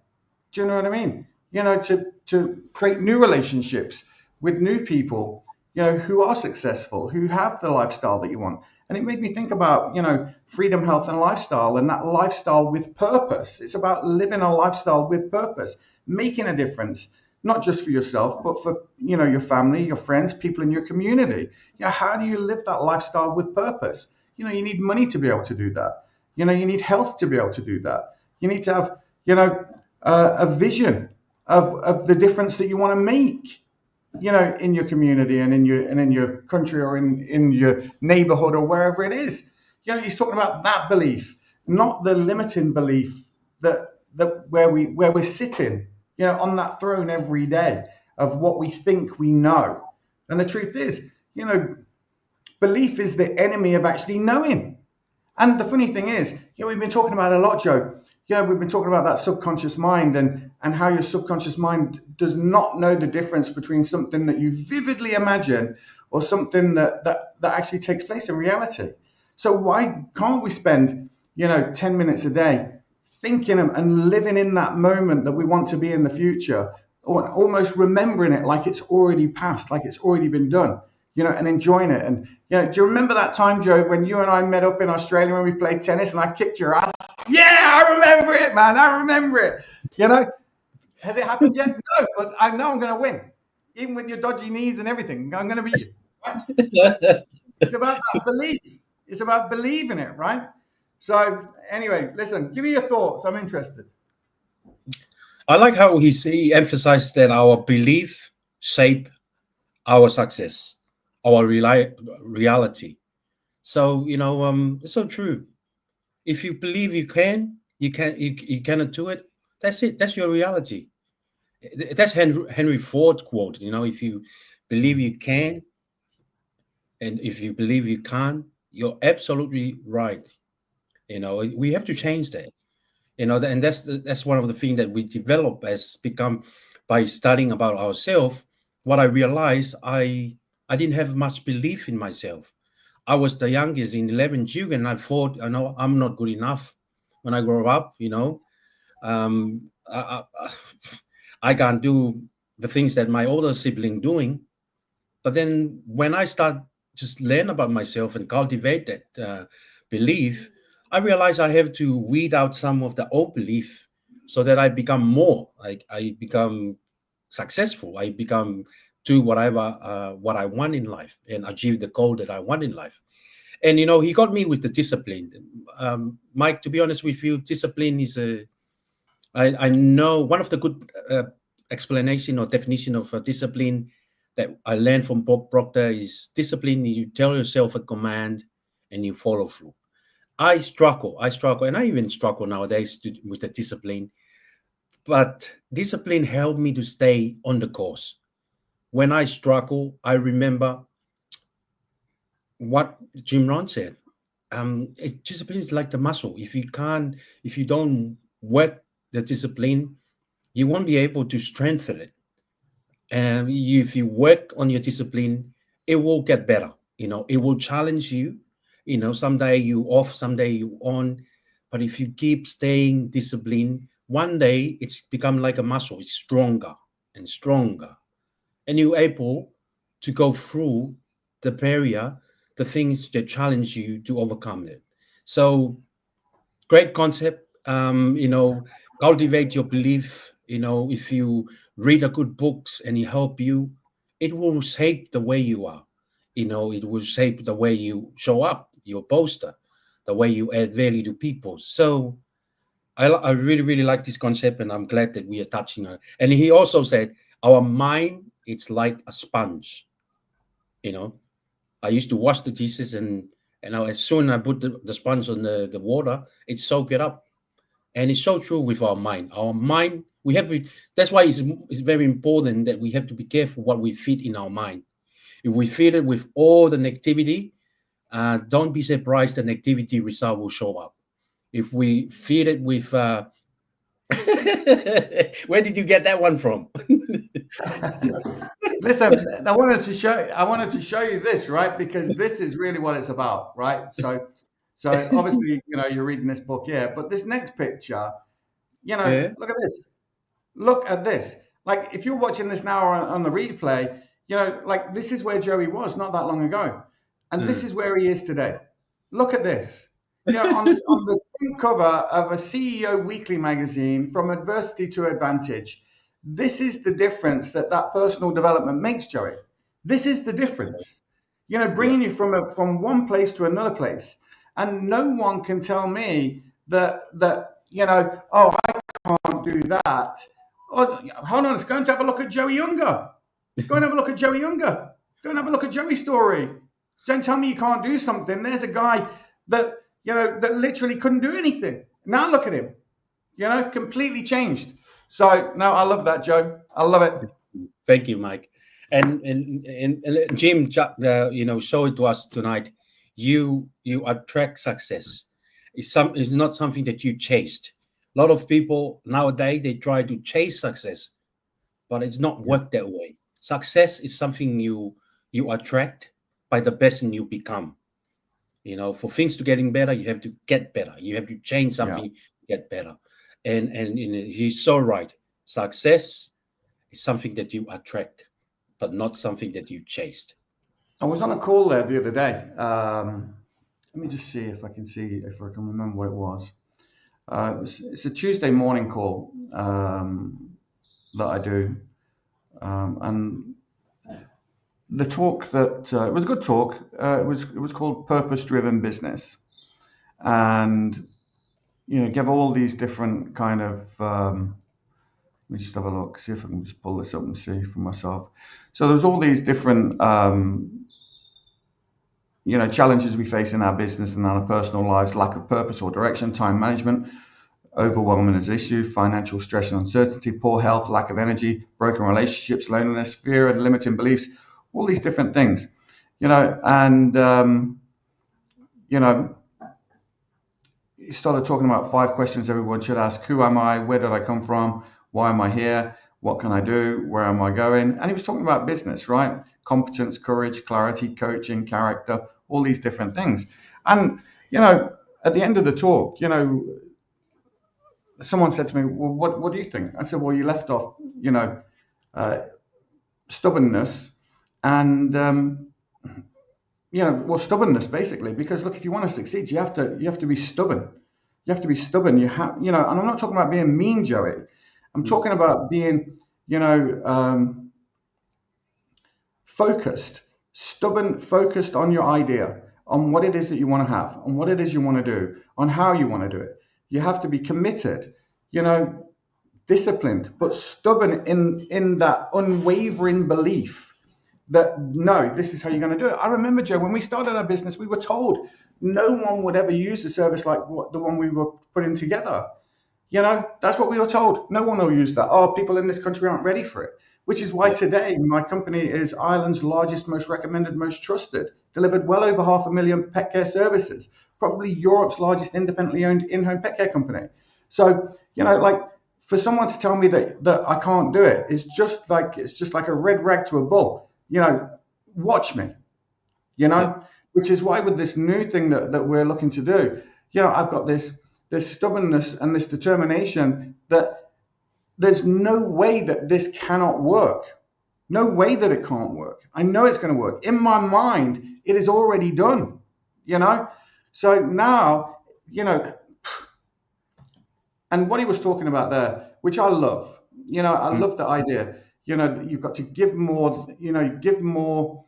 Do you know what I mean? You know, to create new relationships with new people, you know, who are successful, who have the lifestyle that you want. And it made me think about, you know, freedom, health, and lifestyle, and that lifestyle with purpose. It's about living a lifestyle with purpose, making a difference, not just for yourself, but for, you know, your family, your friends, people in your community. You know, how do you live that lifestyle with purpose? You know, you need money to be able to do that. You know, you need health to be able to do that. You need to have, you know, a vision of the difference that you want to make, you know, in your community and in your country or in your neighborhood or wherever it is. You know, he's talking about that belief, not the limiting belief that where we're sitting, you know, on that throne every day of what we think we know. And the truth is, you know, belief is the enemy of actually knowing. And the funny thing is, you know, we've been talking about it a lot, Joe. You know, we've been talking about that subconscious mind and how your subconscious mind does not know the difference between something that you vividly imagine or something that actually takes place in reality. So why can't we spend, you know, 10 minutes a day thinking and living in that moment that we want to be in the future, or almost remembering it like it's already passed, like it's already been done, you know, and enjoying it. And, you know, do you remember that time, Joe, when you and I met up in Australia when we played tennis and I kicked your ass? Yeah, I remember it, man. I remember it. You know, has it happened yet? No, but I know I'm going to win. Even with your dodgy knees and everything, I'm going to beat you. Right? It's about that belief. It's about believing it, right? So anyway, listen, give me your thoughts. I'm interested. I like how he emphasized that our belief shape our success, our reality. So, you know, it's so true. If you believe you cannot do it, that's it. That's your reality. That's Henry Ford quote. You know, if you believe you can, and if you believe you can't, you're absolutely right. You know, we have to change that. You know, and that's one of the things that we develop as become by studying about ourselves. What I realized, I didn't have much belief in myself. I was the youngest in 11 children. I thought, you know, I'm not good enough when I grow up. You know, I can't do the things that my older sibling doing. But then when I start just learn about myself and cultivate that belief, I realized I have to weed out some of the old belief so that I become more. I become successful. I become do whatever what I want in life and achieve the goal that I want in life. And he got me with the discipline. Mike, to be honest with you, discipline is I know one of the good explanation or definition of discipline that I learned from Bob Proctor is discipline. You tell yourself a command and you follow through. I struggle, and I even struggle nowadays with the discipline. But discipline helped me to stay on the course. When I struggle, I remember what Jim Rohn said. Discipline is like the muscle. If you don't work the discipline, you won't be able to strengthen it. And if you work on your discipline, it will get better. It will challenge you. Someday you off, someday you on. But if you keep staying disciplined, one day it's become like a muscle. It's stronger and stronger. And you're able to go through the barrier, the things that challenge you to overcome it. So great concept. Cultivate your belief. If you read a good books and it help you, it will shape the way you are. It will shape the way you show up, your poster, the way you add value to people. So I really, really like this concept, and I'm glad that we are touching on it. And he also said, our mind, it's like a sponge. I used to wash the dishes, and as soon as I put the sponge on the water, it soak it up. And it's so true with our mind. Our mind, we have to. That's why it's very important that we have to be careful what we feed in our mind. If we feed it with all the negativity, don't be surprised the negativity result will show up. If we feed it with, where did you get that one from? Listen, I wanted to show you this, right? Because this is really what it's about, right? So obviously, you're reading this book here, but this next picture, Yeah. look at this. Look at this. Like, if you're watching this now on the replay, like, this is where Joey was not that long ago. And this is where he is today. Look at this. On the front cover of a CEO Weekly magazine, From Adversity to Advantage. This is the difference that personal development makes, Joey. This is the difference. Bringing you from one place to another place. And no one can tell me that oh, I can't do that. Oh, hold on, let's go and have a look at Joey Younger. Go and have a look at Joey Younger. Go and have a look at Joey's story. Don't tell me you can't do something. There's a guy that that literally couldn't do anything. Now look at him. Completely changed. So no, I love that, Joe. I love it. Thank you, Mike. And Jim, show it to us tonight. You attract success. It's not something that you chased. A lot of people nowadays, they try to chase success, but it's not work that way. Success is something you attract by the person you become. For things to getting better, you have to get better. You have to change something to get better. And he's so right. Success is something that you attract, but not something that you chased. I was on a call there the other day. Let me just see if I can remember what it was. It's a Tuesday morning call that I do, and the talk that it was a good talk. It was called Purpose Driven Business, and give all these different kind of. Let me just have a look, see if I can just pull this up and see for myself. So there's all these different challenges we face in our business and our personal lives: lack of purpose or direction, time management, overwhelming as issue, financial stress and uncertainty, poor health, lack of energy, broken relationships, loneliness, fear and limiting beliefs, all these different things, and he started talking about 5 questions everyone should ask. Who am I? Where did I come from? Why am I here? What can I do? Where am I going? And he was talking about business, right? Competence, courage, clarity, coaching, character, all these different things. And, at the end of the talk, someone said to me, well, what do you think? I said, well, you left off, stubbornness and stubbornness basically. Because look, if you want to succeed, you have to be stubborn. You have to be stubborn. And I'm not talking about being mean, Joey. I'm talking about being, focused, stubborn, focused on your idea, on what it is that you want to have, on what it is you want to do, on how you want to do it. You have to be committed, disciplined, but stubborn in that unwavering belief that, no, this is how you're going to do it. I remember, Joe, when we started our business, we were told no one would ever use a service like the one we were putting together. That's what we were told. No one will use that. Oh, people in this country aren't ready for it. Which is why today my company is Ireland's largest, most recommended, most trusted, delivered well over 500,000 pet care services, probably Europe's largest independently owned in-home pet care company. So, for someone to tell me that I can't do it, it's just like a red rag to a bull. Watch me, which is why with this new thing that we're looking to do, I've got this stubbornness and this determination that there's no way that this cannot work. No way that it can't work. I know it's going to work. In my mind, it is already done, So now, and what he was talking about there, which I love, I love the idea, that you've got to give more, give more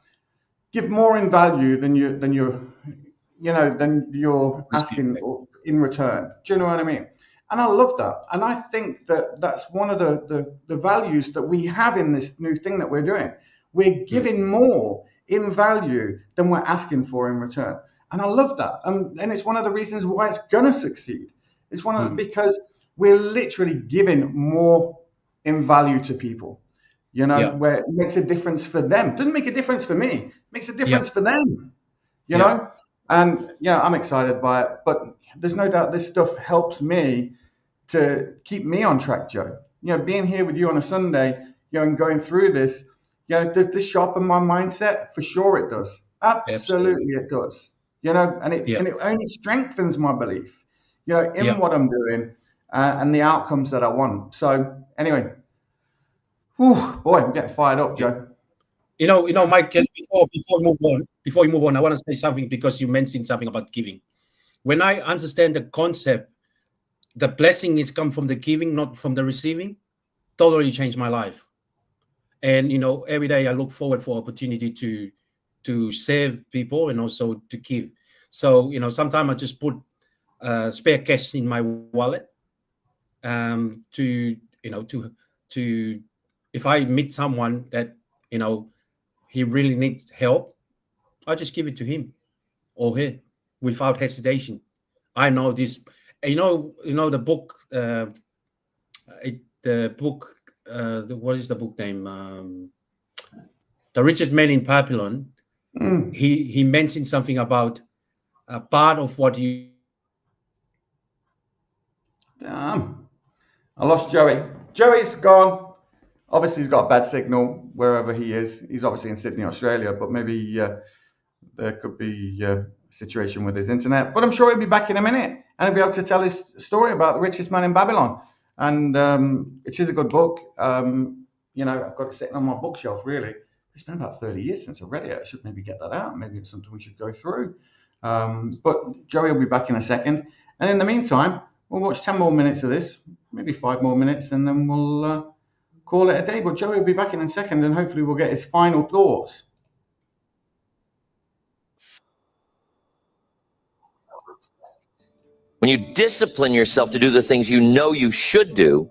in value than you're asking in return. Do you know what I mean? And I love that. And I think that that's one of the values that we have in this new thing that we're doing. We're giving more in value than we're asking for in return. And I love that. And it's one of the reasons why it's going to succeed. It's because we're literally giving more in value to people, where it makes a difference for them. It doesn't make a difference for me. It makes a difference for them, you know? And, I'm excited by it. But there's no doubt this stuff helps me to keep me on track, Joe. Being here with you on a Sunday, and going through this, does this sharpen my mindset? For sure it does. Absolutely it does. And it only strengthens my belief, in what I'm doing and the outcomes that I want. So anyway, boy, I'm getting fired up, Joe. Mike, before we move on, I want to say something because you mentioned something about giving. When I understand the concept, the blessing is come from the giving, not from the receiving, totally changed my life. And, every day I look forward for opportunity to serve people and also to give. So, sometimes I just put spare cash in my wallet to if I meet someone that, he really needs help, I just give it to him or her without hesitation. I know this, the book, what is the book name? The Richest Man in Babylon. He mentioned something about a part of what you. Damn, I lost Joey. Joey's gone. Obviously, he's got a bad signal wherever he is. He's obviously in Sydney, Australia, but maybe there could be a situation with his internet. But I'm sure he'll be back in a minute and he'll be able to tell his story about The Richest Man in Babylon. And it is a good book. I've got it sitting on my bookshelf, really. It's been about 30 years since I read it. I should maybe get that out. Maybe it's something we should go through. But Joey will be back in a second. And in the meantime, we'll watch 10 more minutes of this, maybe 5 more minutes, and then we'll call it a day. But Joey will be back in a second, and hopefully we'll get his final thoughts. When you discipline yourself to do the things you know you should do,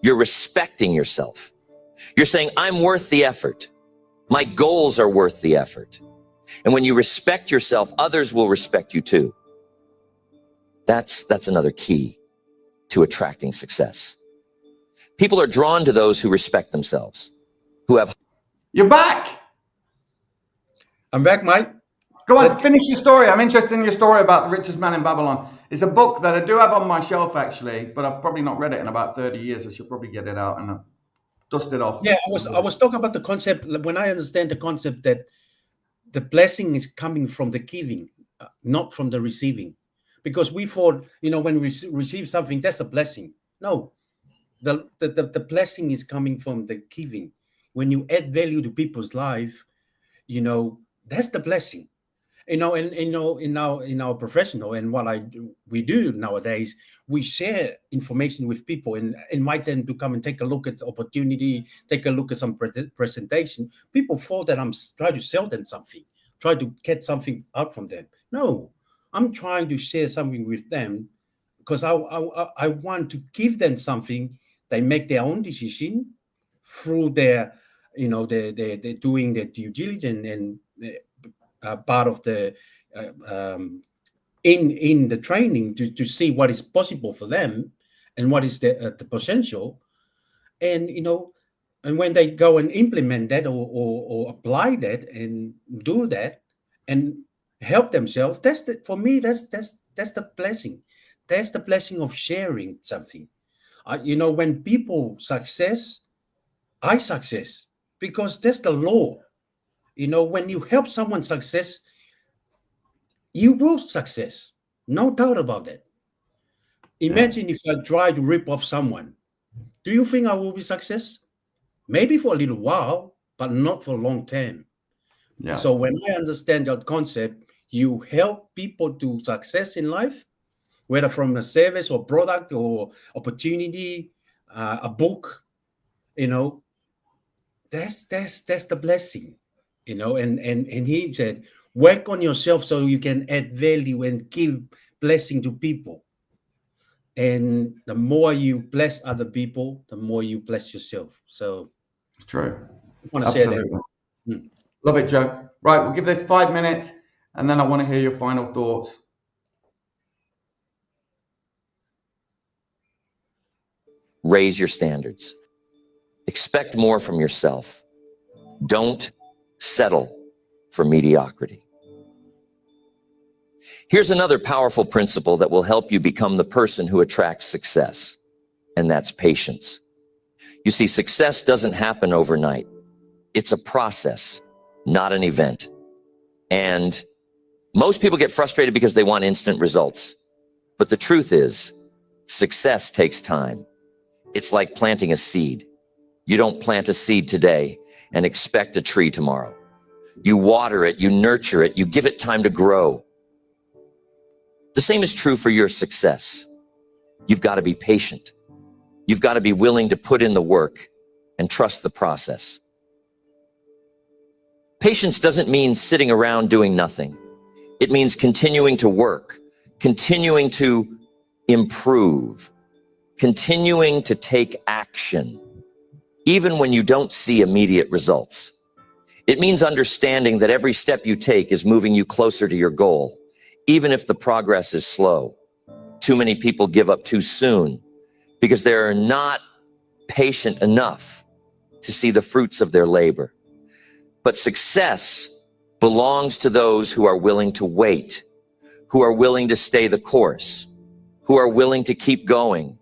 you're respecting yourself. You're saying, I'm worth the effort. My goals are worth the effort. And when you respect yourself, others will respect you too. That's another key to attracting success. People are drawn to those who respect themselves, who have... You're back! I'm back, Mike. Go on, finish your story. I'm interested in your story about The Richest Man in Babylon. It's a book that I do have on my shelf, actually, but I've probably not read it in about 30 years. I should probably get it out and dust it off. Yeah, I was talking about the concept. When I understand the concept that the blessing is coming from the giving, not from the receiving. Because we thought, when we receive something, that's a blessing. No, the blessing is coming from the giving. When you add value to people's life, that's the blessing. and in our professional and what we do nowadays, we share information with people and invite them to come and take a look at the opportunity, take a look at some presentation. People thought that I'm trying to sell them something, try to get something out from them. No, I'm trying to share something with them because I want to give them something. They make their own decision through their, they're doing their due diligence and part of the in the training to see what is possible for them and what is the potential, and and when they go and implement that or apply that and do that and help themselves, for me that's the blessing. That's the blessing of sharing something. When people success, I success, because that's the law. When you help someone success, you will success. No doubt about that. Imagine if I try to rip off someone. Do you think I will be success? Maybe for a little while, but not for long term. Yeah. So when I understand that concept, you help people to success in life, whether from a service or product or opportunity, a book, that's the blessing, and he said, work on yourself so you can add value and give blessing to people. And the more you bless other people, the more you bless yourself. So It's true. I want to share that. Love it, Joe. Right, we'll give this 5 minutes and then I want to hear your final thoughts. Raise your standards. Expect more from yourself. Don't settle for mediocrity. Here's another powerful principle that will help you become the person who attracts success, and that's patience. You see, success doesn't happen overnight. It's a process, not an event. And most people get frustrated because they want instant results. But the truth is, success takes time. It's like planting a seed. You don't plant a seed today and expect a tree tomorrow. You water it, you nurture it, you give it time to grow. The same is true for your success. You've got to be patient. You've got to be willing to put in the work and trust the process. Patience doesn't mean sitting around doing nothing. It means continuing to work, continuing to improve, continuing to take action, even when you don't see immediate results. It means understanding that every step you take is moving you closer to your goal, even if the progress is slow. Too many people give up too soon because they're not patient enough to see the fruits of their labor. But success belongs to those who are willing to wait, who are willing to stay the course, who are willing to keep going.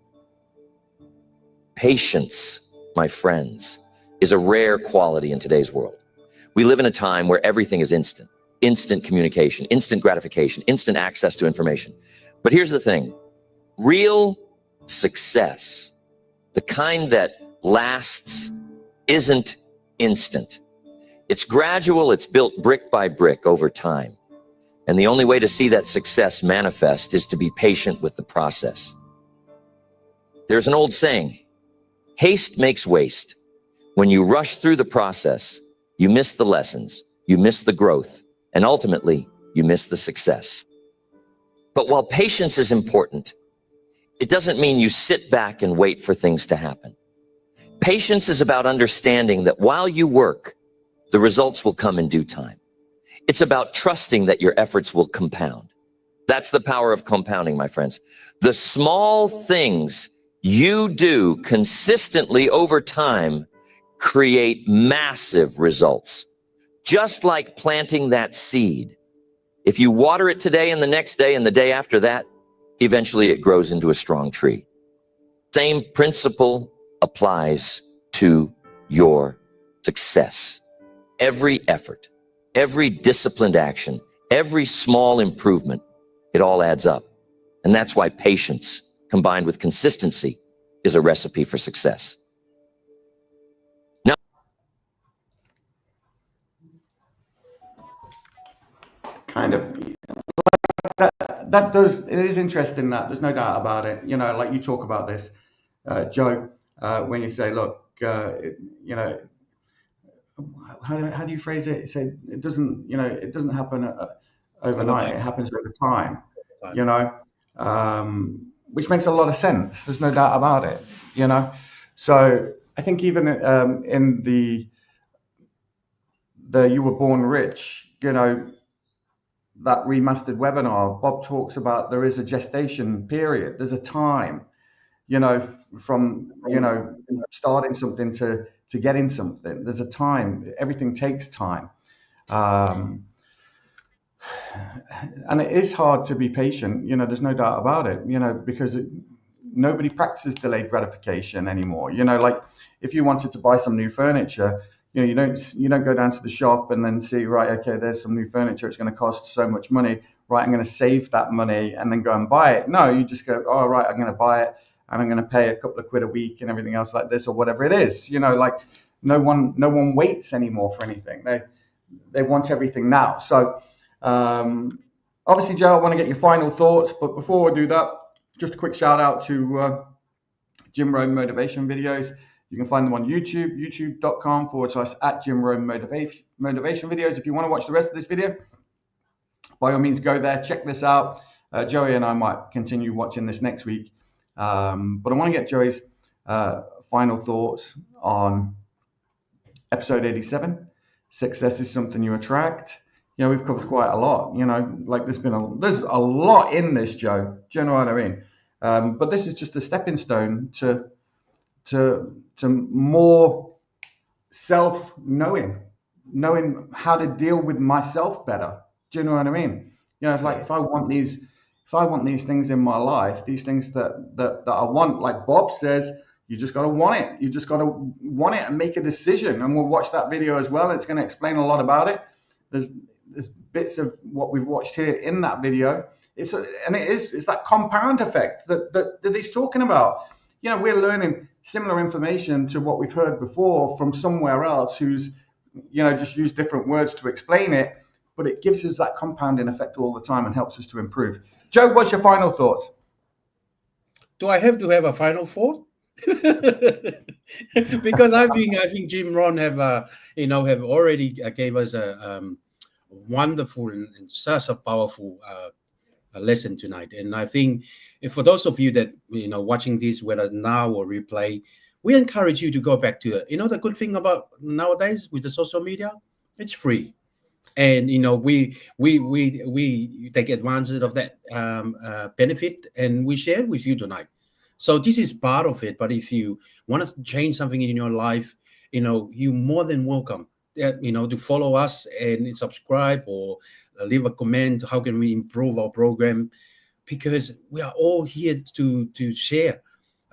Patience, my friends, is a rare quality in today's world. We live in a time where everything is instant. Instant communication, instant gratification, instant access to information. But here's the thing. Real success, the kind that lasts, isn't instant. It's gradual, it's built brick by brick over time. And the only way to see that success manifest is to be patient with the process. There's an old saying, haste makes waste. When you rush through the process, you miss the lessons, you miss the growth, and ultimately, you miss the success. But while patience is important, it doesn't mean you sit back and wait for things to happen. Patience is about understanding that while you work, the results will come in due time. It's about trusting that your efforts will compound. That's the power of compounding, my friends. The small things you do consistently over time create massive results. Just like planting that seed. If you water it today and the next day and the day after that, eventually it grows into a strong tree. Same principle applies to your success. Every effort, every disciplined action, every small improvement, it all adds up. And that's why patience combined with consistency is a recipe for success. kind of that does, it is interesting, that there's no doubt about it. You know, like you talk about this, Joe, when you say, look, you know, how do you phrase it? You say it doesn't happen overnight. It happens over time. You know, which makes a lot of sense. There's no doubt about it. You know, so I think even in the You Were Born Rich, you know, that remastered webinar, Bob talks about there is a gestation period. There's a time, you know, from, you know, starting something to getting something. There's a time. Everything takes time. And it is hard to be patient, you know, there's no doubt about it, you know, because nobody practices delayed gratification anymore. You know, like if you wanted to buy some new furniture, you know, you don't go down to the shop and then see, right, okay, there's some new furniture, it's going to cost so much money, right, I'm going to save that money and then go and buy it. No, you just go, oh, right, I'm going to buy it and I'm going to pay a couple of quid a week and everything else like this, or whatever it is. You know, like no one waits anymore for anything. They want everything now. So obviously, Joe, I want to get your final thoughts, but before I do that, just a quick shout out to Jim Rohn Motivation Videos. You can find them on YouTube, youtube.com/@Jim Rohn Motivation Videos. If you want to watch the rest of this video, by all means, go there, check this out. Joey and I might continue watching this next week. But I want to get Joey's final thoughts on episode 87. Success is something you attract. You know, we've covered quite a lot. You know, like there's a lot in this, Joe. Do you know what I mean? But this is just a stepping stone to more self-knowing, knowing how to deal with myself better. Do you know what I mean? You know, like if I want these things in my life, these things that I want, like Bob says, you just got to want it. You just got to want it and make a decision. And we'll watch that video as well. It's going to explain a lot about it. There's bits of what we've watched here in that video. It's that compound effect that he's talking about. You know, we're learning similar information to what we've heard before from somewhere else who's, you know, just used different words to explain it, but it gives us that compounding effect all the time and helps us to improve. Joe, what's your final thoughts? Do I have to have a final thought? Because I think Jim Rohn have already gave us a wonderful and such a powerful lesson tonight. And I think for those of you that, you know, watching this, whether now or replay, we encourage you to go back to it. You know, the good thing about nowadays with the social media, it's free. And, you know, we take advantage of that benefit, and we share it with you tonight. So this is part of it. But if you want to change something in your life, you know, you're more than welcome, you know, to follow us and subscribe or leave a comment. How can we improve our program? Because we are all here to share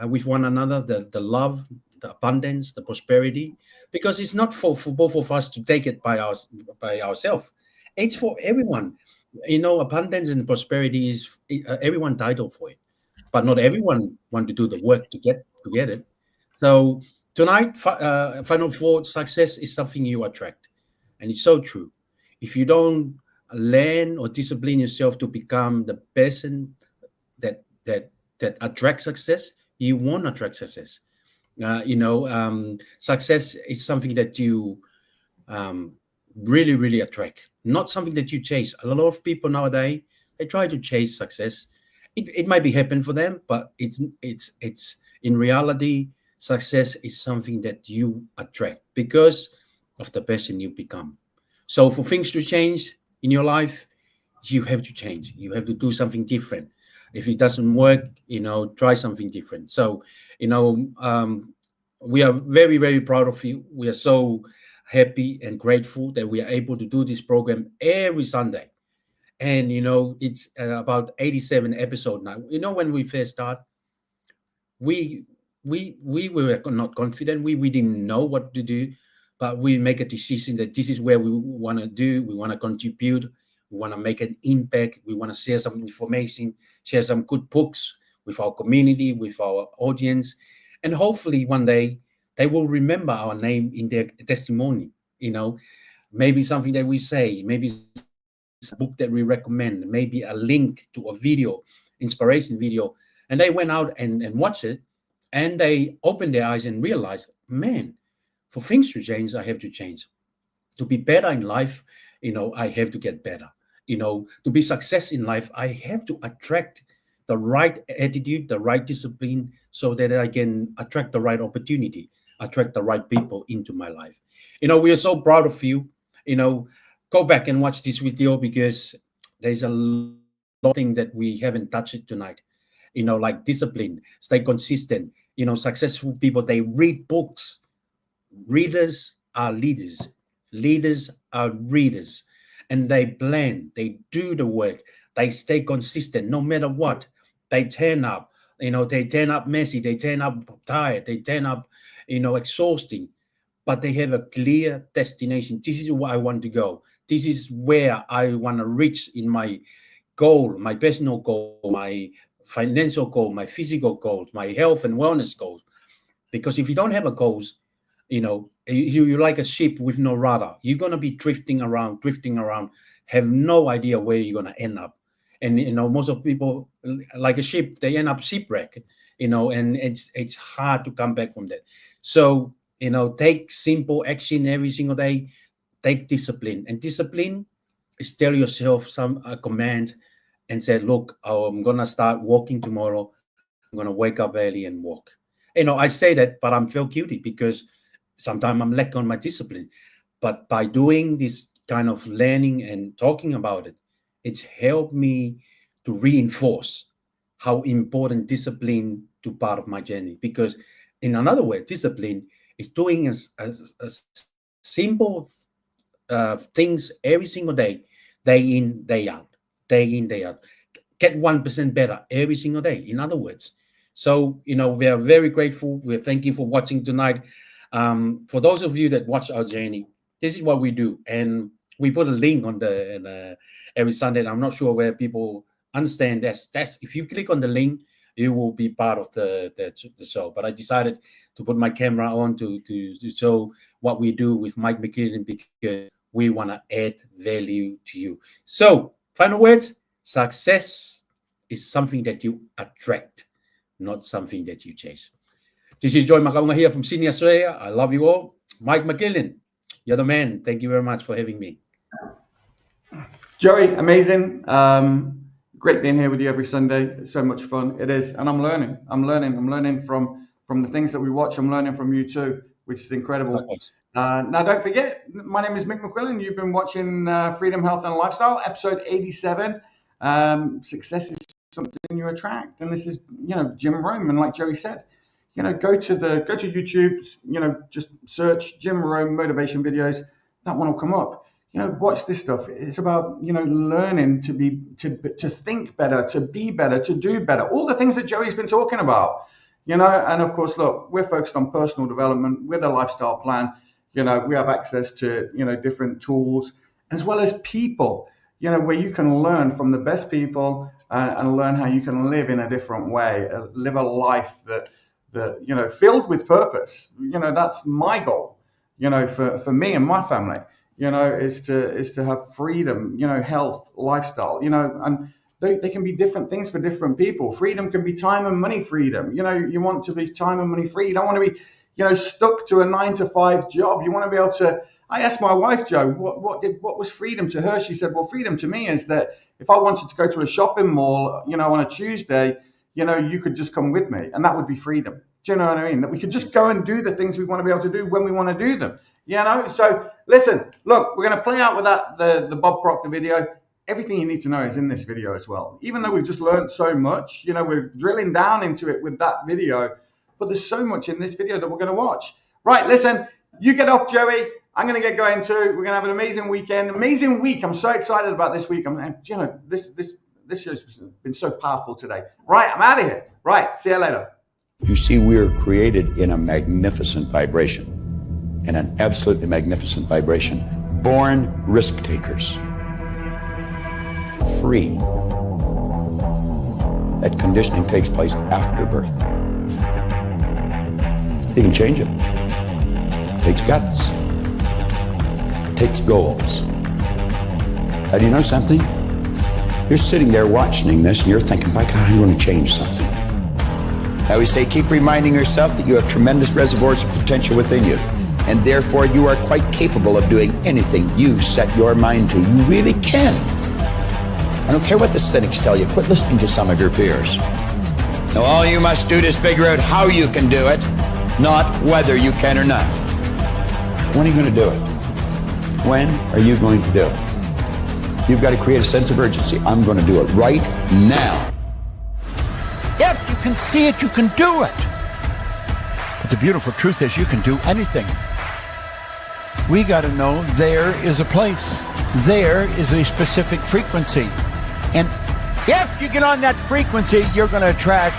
with one another the love, the abundance, the prosperity. Because it's not for both of us to take it by ourselves. It's for everyone. You know, abundance and prosperity is everyone entitled for it. But not everyone want to do the work to get it. So tonight, final thought: success is something you attract, and it's so true. If you don't learn or discipline yourself to become the person that attracts success, you won't attract success. Success is something that you really, really attract, not something that you chase. A lot of people nowadays, they try to chase success. It might be happen for them, but it's in reality, success is something that you attract because of the person you become. So for things to change in your life, you have to change. You have to do something different. If it doesn't work, you know, try something different. So, you know, we are very, very proud of you. We are so happy and grateful that we are able to do this program every Sunday. And, you know, it's about 87 episodes now. You know, when we first started, we were not confident. We didn't know what to do, but we make a decision that this is where we want to do. We want to contribute. We want to make an impact. We want to share some information, share some good books with our community, with our audience. And hopefully one day they will remember our name in their testimony. You know, maybe something that we say, maybe a book that we recommend, maybe a link to a video, inspiration video, and they went out and watched it, and they opened their eyes and realized, man, for things to change, I have to change. To be better in life, I have to get better. To be success in life, I have to attract the right attitude, the right discipline, so that I can attract the right opportunity, attract the right people into my life. We are so proud of you. Go back and watch this video, because there's a lot of things that we haven't touched tonight. Like discipline, stay consistent. Successful people, they read books. Readers are leaders. Leaders are readers. And they plan, they do the work, they stay consistent no matter what. They turn up, they turn up messy, they turn up tired, they turn up, exhausting, but they have a clear destination. This is where I want to go. This is where I want to reach in my goal, my personal goal, my financial goal, my physical goals, my health and wellness goals. Because if you don't have a goals, you're like a ship with no rudder. You're going to be drifting around, have no idea where you're going to end up. And, most of people, like a ship, they end up shipwrecked, and it's hard to come back from that. So, take simple action every single day. Take discipline. And discipline is tell yourself a command and say, look, I'm going to start walking tomorrow. I'm going to wake up early and walk. I say that, but I'm feel guilty because sometimes I'm lacking on my discipline. But by doing this kind of learning and talking about it, it's helped me to reinforce how important discipline to part of my journey. Because in another way, discipline is doing a simple things every single day, day in, day out. Get 1% better every single day, in other words. So, we are very grateful. We're thanking for watching tonight. For those of you that watch our journey, this is what we do. And we put a link on every Sunday. And I'm not sure where people understand that's if you click on the link, you will be part of the show. But I decided to put my camera on to show what we do with Mike McKinnon, because we want to add value to you. So, final words, success is something that you attract, not something that you chase. This is Joy Makaunga here from Sydney, Australia. I love you all. Mike McKinnon, you're the man. Thank you very much for having me. Joey, amazing. Great being here with you every Sunday. It's so much fun. It is. And I'm learning. I'm learning from the things that we watch. I'm learning from you too, which is incredible. Now, don't forget, my name is Mick McQuillan. You've been watching Freedom, Health and Lifestyle, episode 87. Success is something you attract. And this is, Jim Rohn. And like Joey said, go to YouTube, just search Jim Rohn motivation videos. That one will come up. Watch this stuff. It's about, learning to think better, to be better, to do better. All the things that Joey's been talking about, and of course, look, we're focused on personal development with a lifestyle plan. We have access to, different tools as well as people, where you can learn from the best people and learn how you can live in a different way, live a life that filled with purpose. That's my goal, for me and my family, is to have freedom, health, lifestyle, and they can be different things for different people. Freedom can be time and money freedom. You want to be time and money free. You don't want to be, stuck to a 9-to-5 job. You want to be able to. I asked my wife, Joe, what was freedom to her? She said, well, freedom to me is that if I wanted to go to a shopping mall, on a Tuesday, you could just come with me, and that would be freedom. Do you know what I mean? That we could just go and do the things we want to be able to do when we want to do them. So listen, look, we're going to play out with the Bob Proctor video. Everything you need to know is in this video as well. Even though we've just learned so much, we're drilling down into it with that video, but there's so much in this video that we're going to watch. Right, listen, you get off, Joey. I'm going to get going too. We're going to have an amazing weekend, amazing week. I'm so excited about this week. This show's been so powerful today. Right, I'm out of here. Right, see you later. You see, we are created in a magnificent vibration, in an absolutely magnificent vibration, born risk takers, free. That conditioning takes place after birth. You can change it. It takes guts. It takes goals. Do you know something? You're sitting there watching this and you're thinking, by God, I'm going to change something. I always say, keep reminding yourself that you have tremendous reservoirs of potential within you, and therefore you are quite capable of doing anything you set your mind to. You really can. I don't care what the cynics tell you. Quit listening to some of your peers. Now, all you must do is figure out how you can do it, not whether you can or not. When are you going to do it? When are you going to do it? You've got to create a sense of urgency. I'm going to do it right now. If you can see it, you can do it. But the beautiful truth is you can do anything. We got to know there is a place. There is a specific frequency. And if you get on that frequency, you're going to attract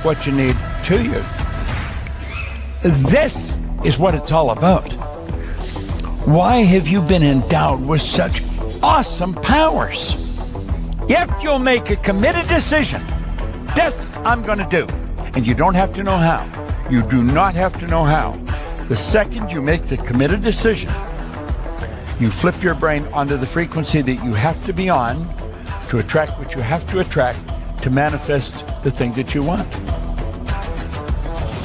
what you need to you. This is what it's all about. Why have you been endowed with such awesome powers? If you'll make a committed decision, this I'm going to do. And you don't have to know how. You do not have to know how. The second you make the committed decision, you flip your brain onto the frequency that you have to be on to attract what you have to attract to manifest the thing that you want.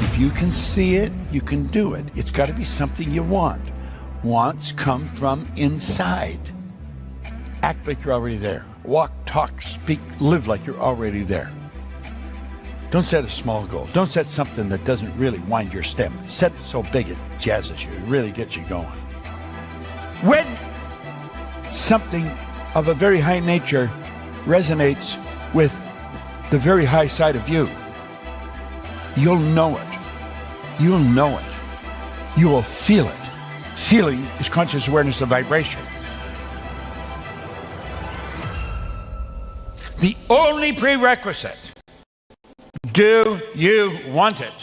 If you can see it, you can do it. It's got to be something you want. Wants come from inside. Act like you're already there. Walk, talk, speak, live like you're already there. Don't set a small goal. Don't set something that doesn't really wind your step. Set it so big it jazzes you. It really gets you going. When something of a very high nature resonates with the very high side of you, you'll know it. You'll know it. You will feel it. Feeling is conscious awareness of vibration. The only prerequisite, do you want it?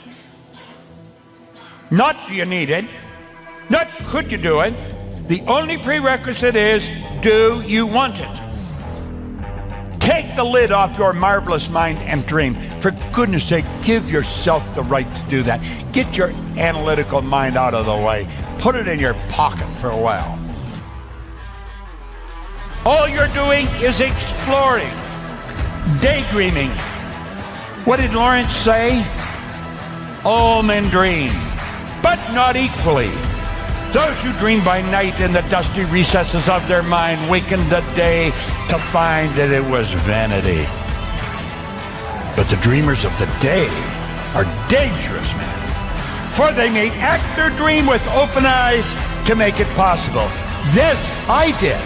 Not do you need it, not could you do it. The only prerequisite is, do you want it? Take the lid off your marvelous mind and dream. For goodness sake, give yourself the right to do that. Get your analytical mind out of the way. Put it in your pocket for a while. All you're doing is exploring, daydreaming. What did Lawrence say? All men dream, but not equally. Those who dream by night in the dusty recesses of their mind waken the day to find that it was vanity. But the dreamers of the day are dangerous men, for they may act their dream with open eyes to make it possible. This I did.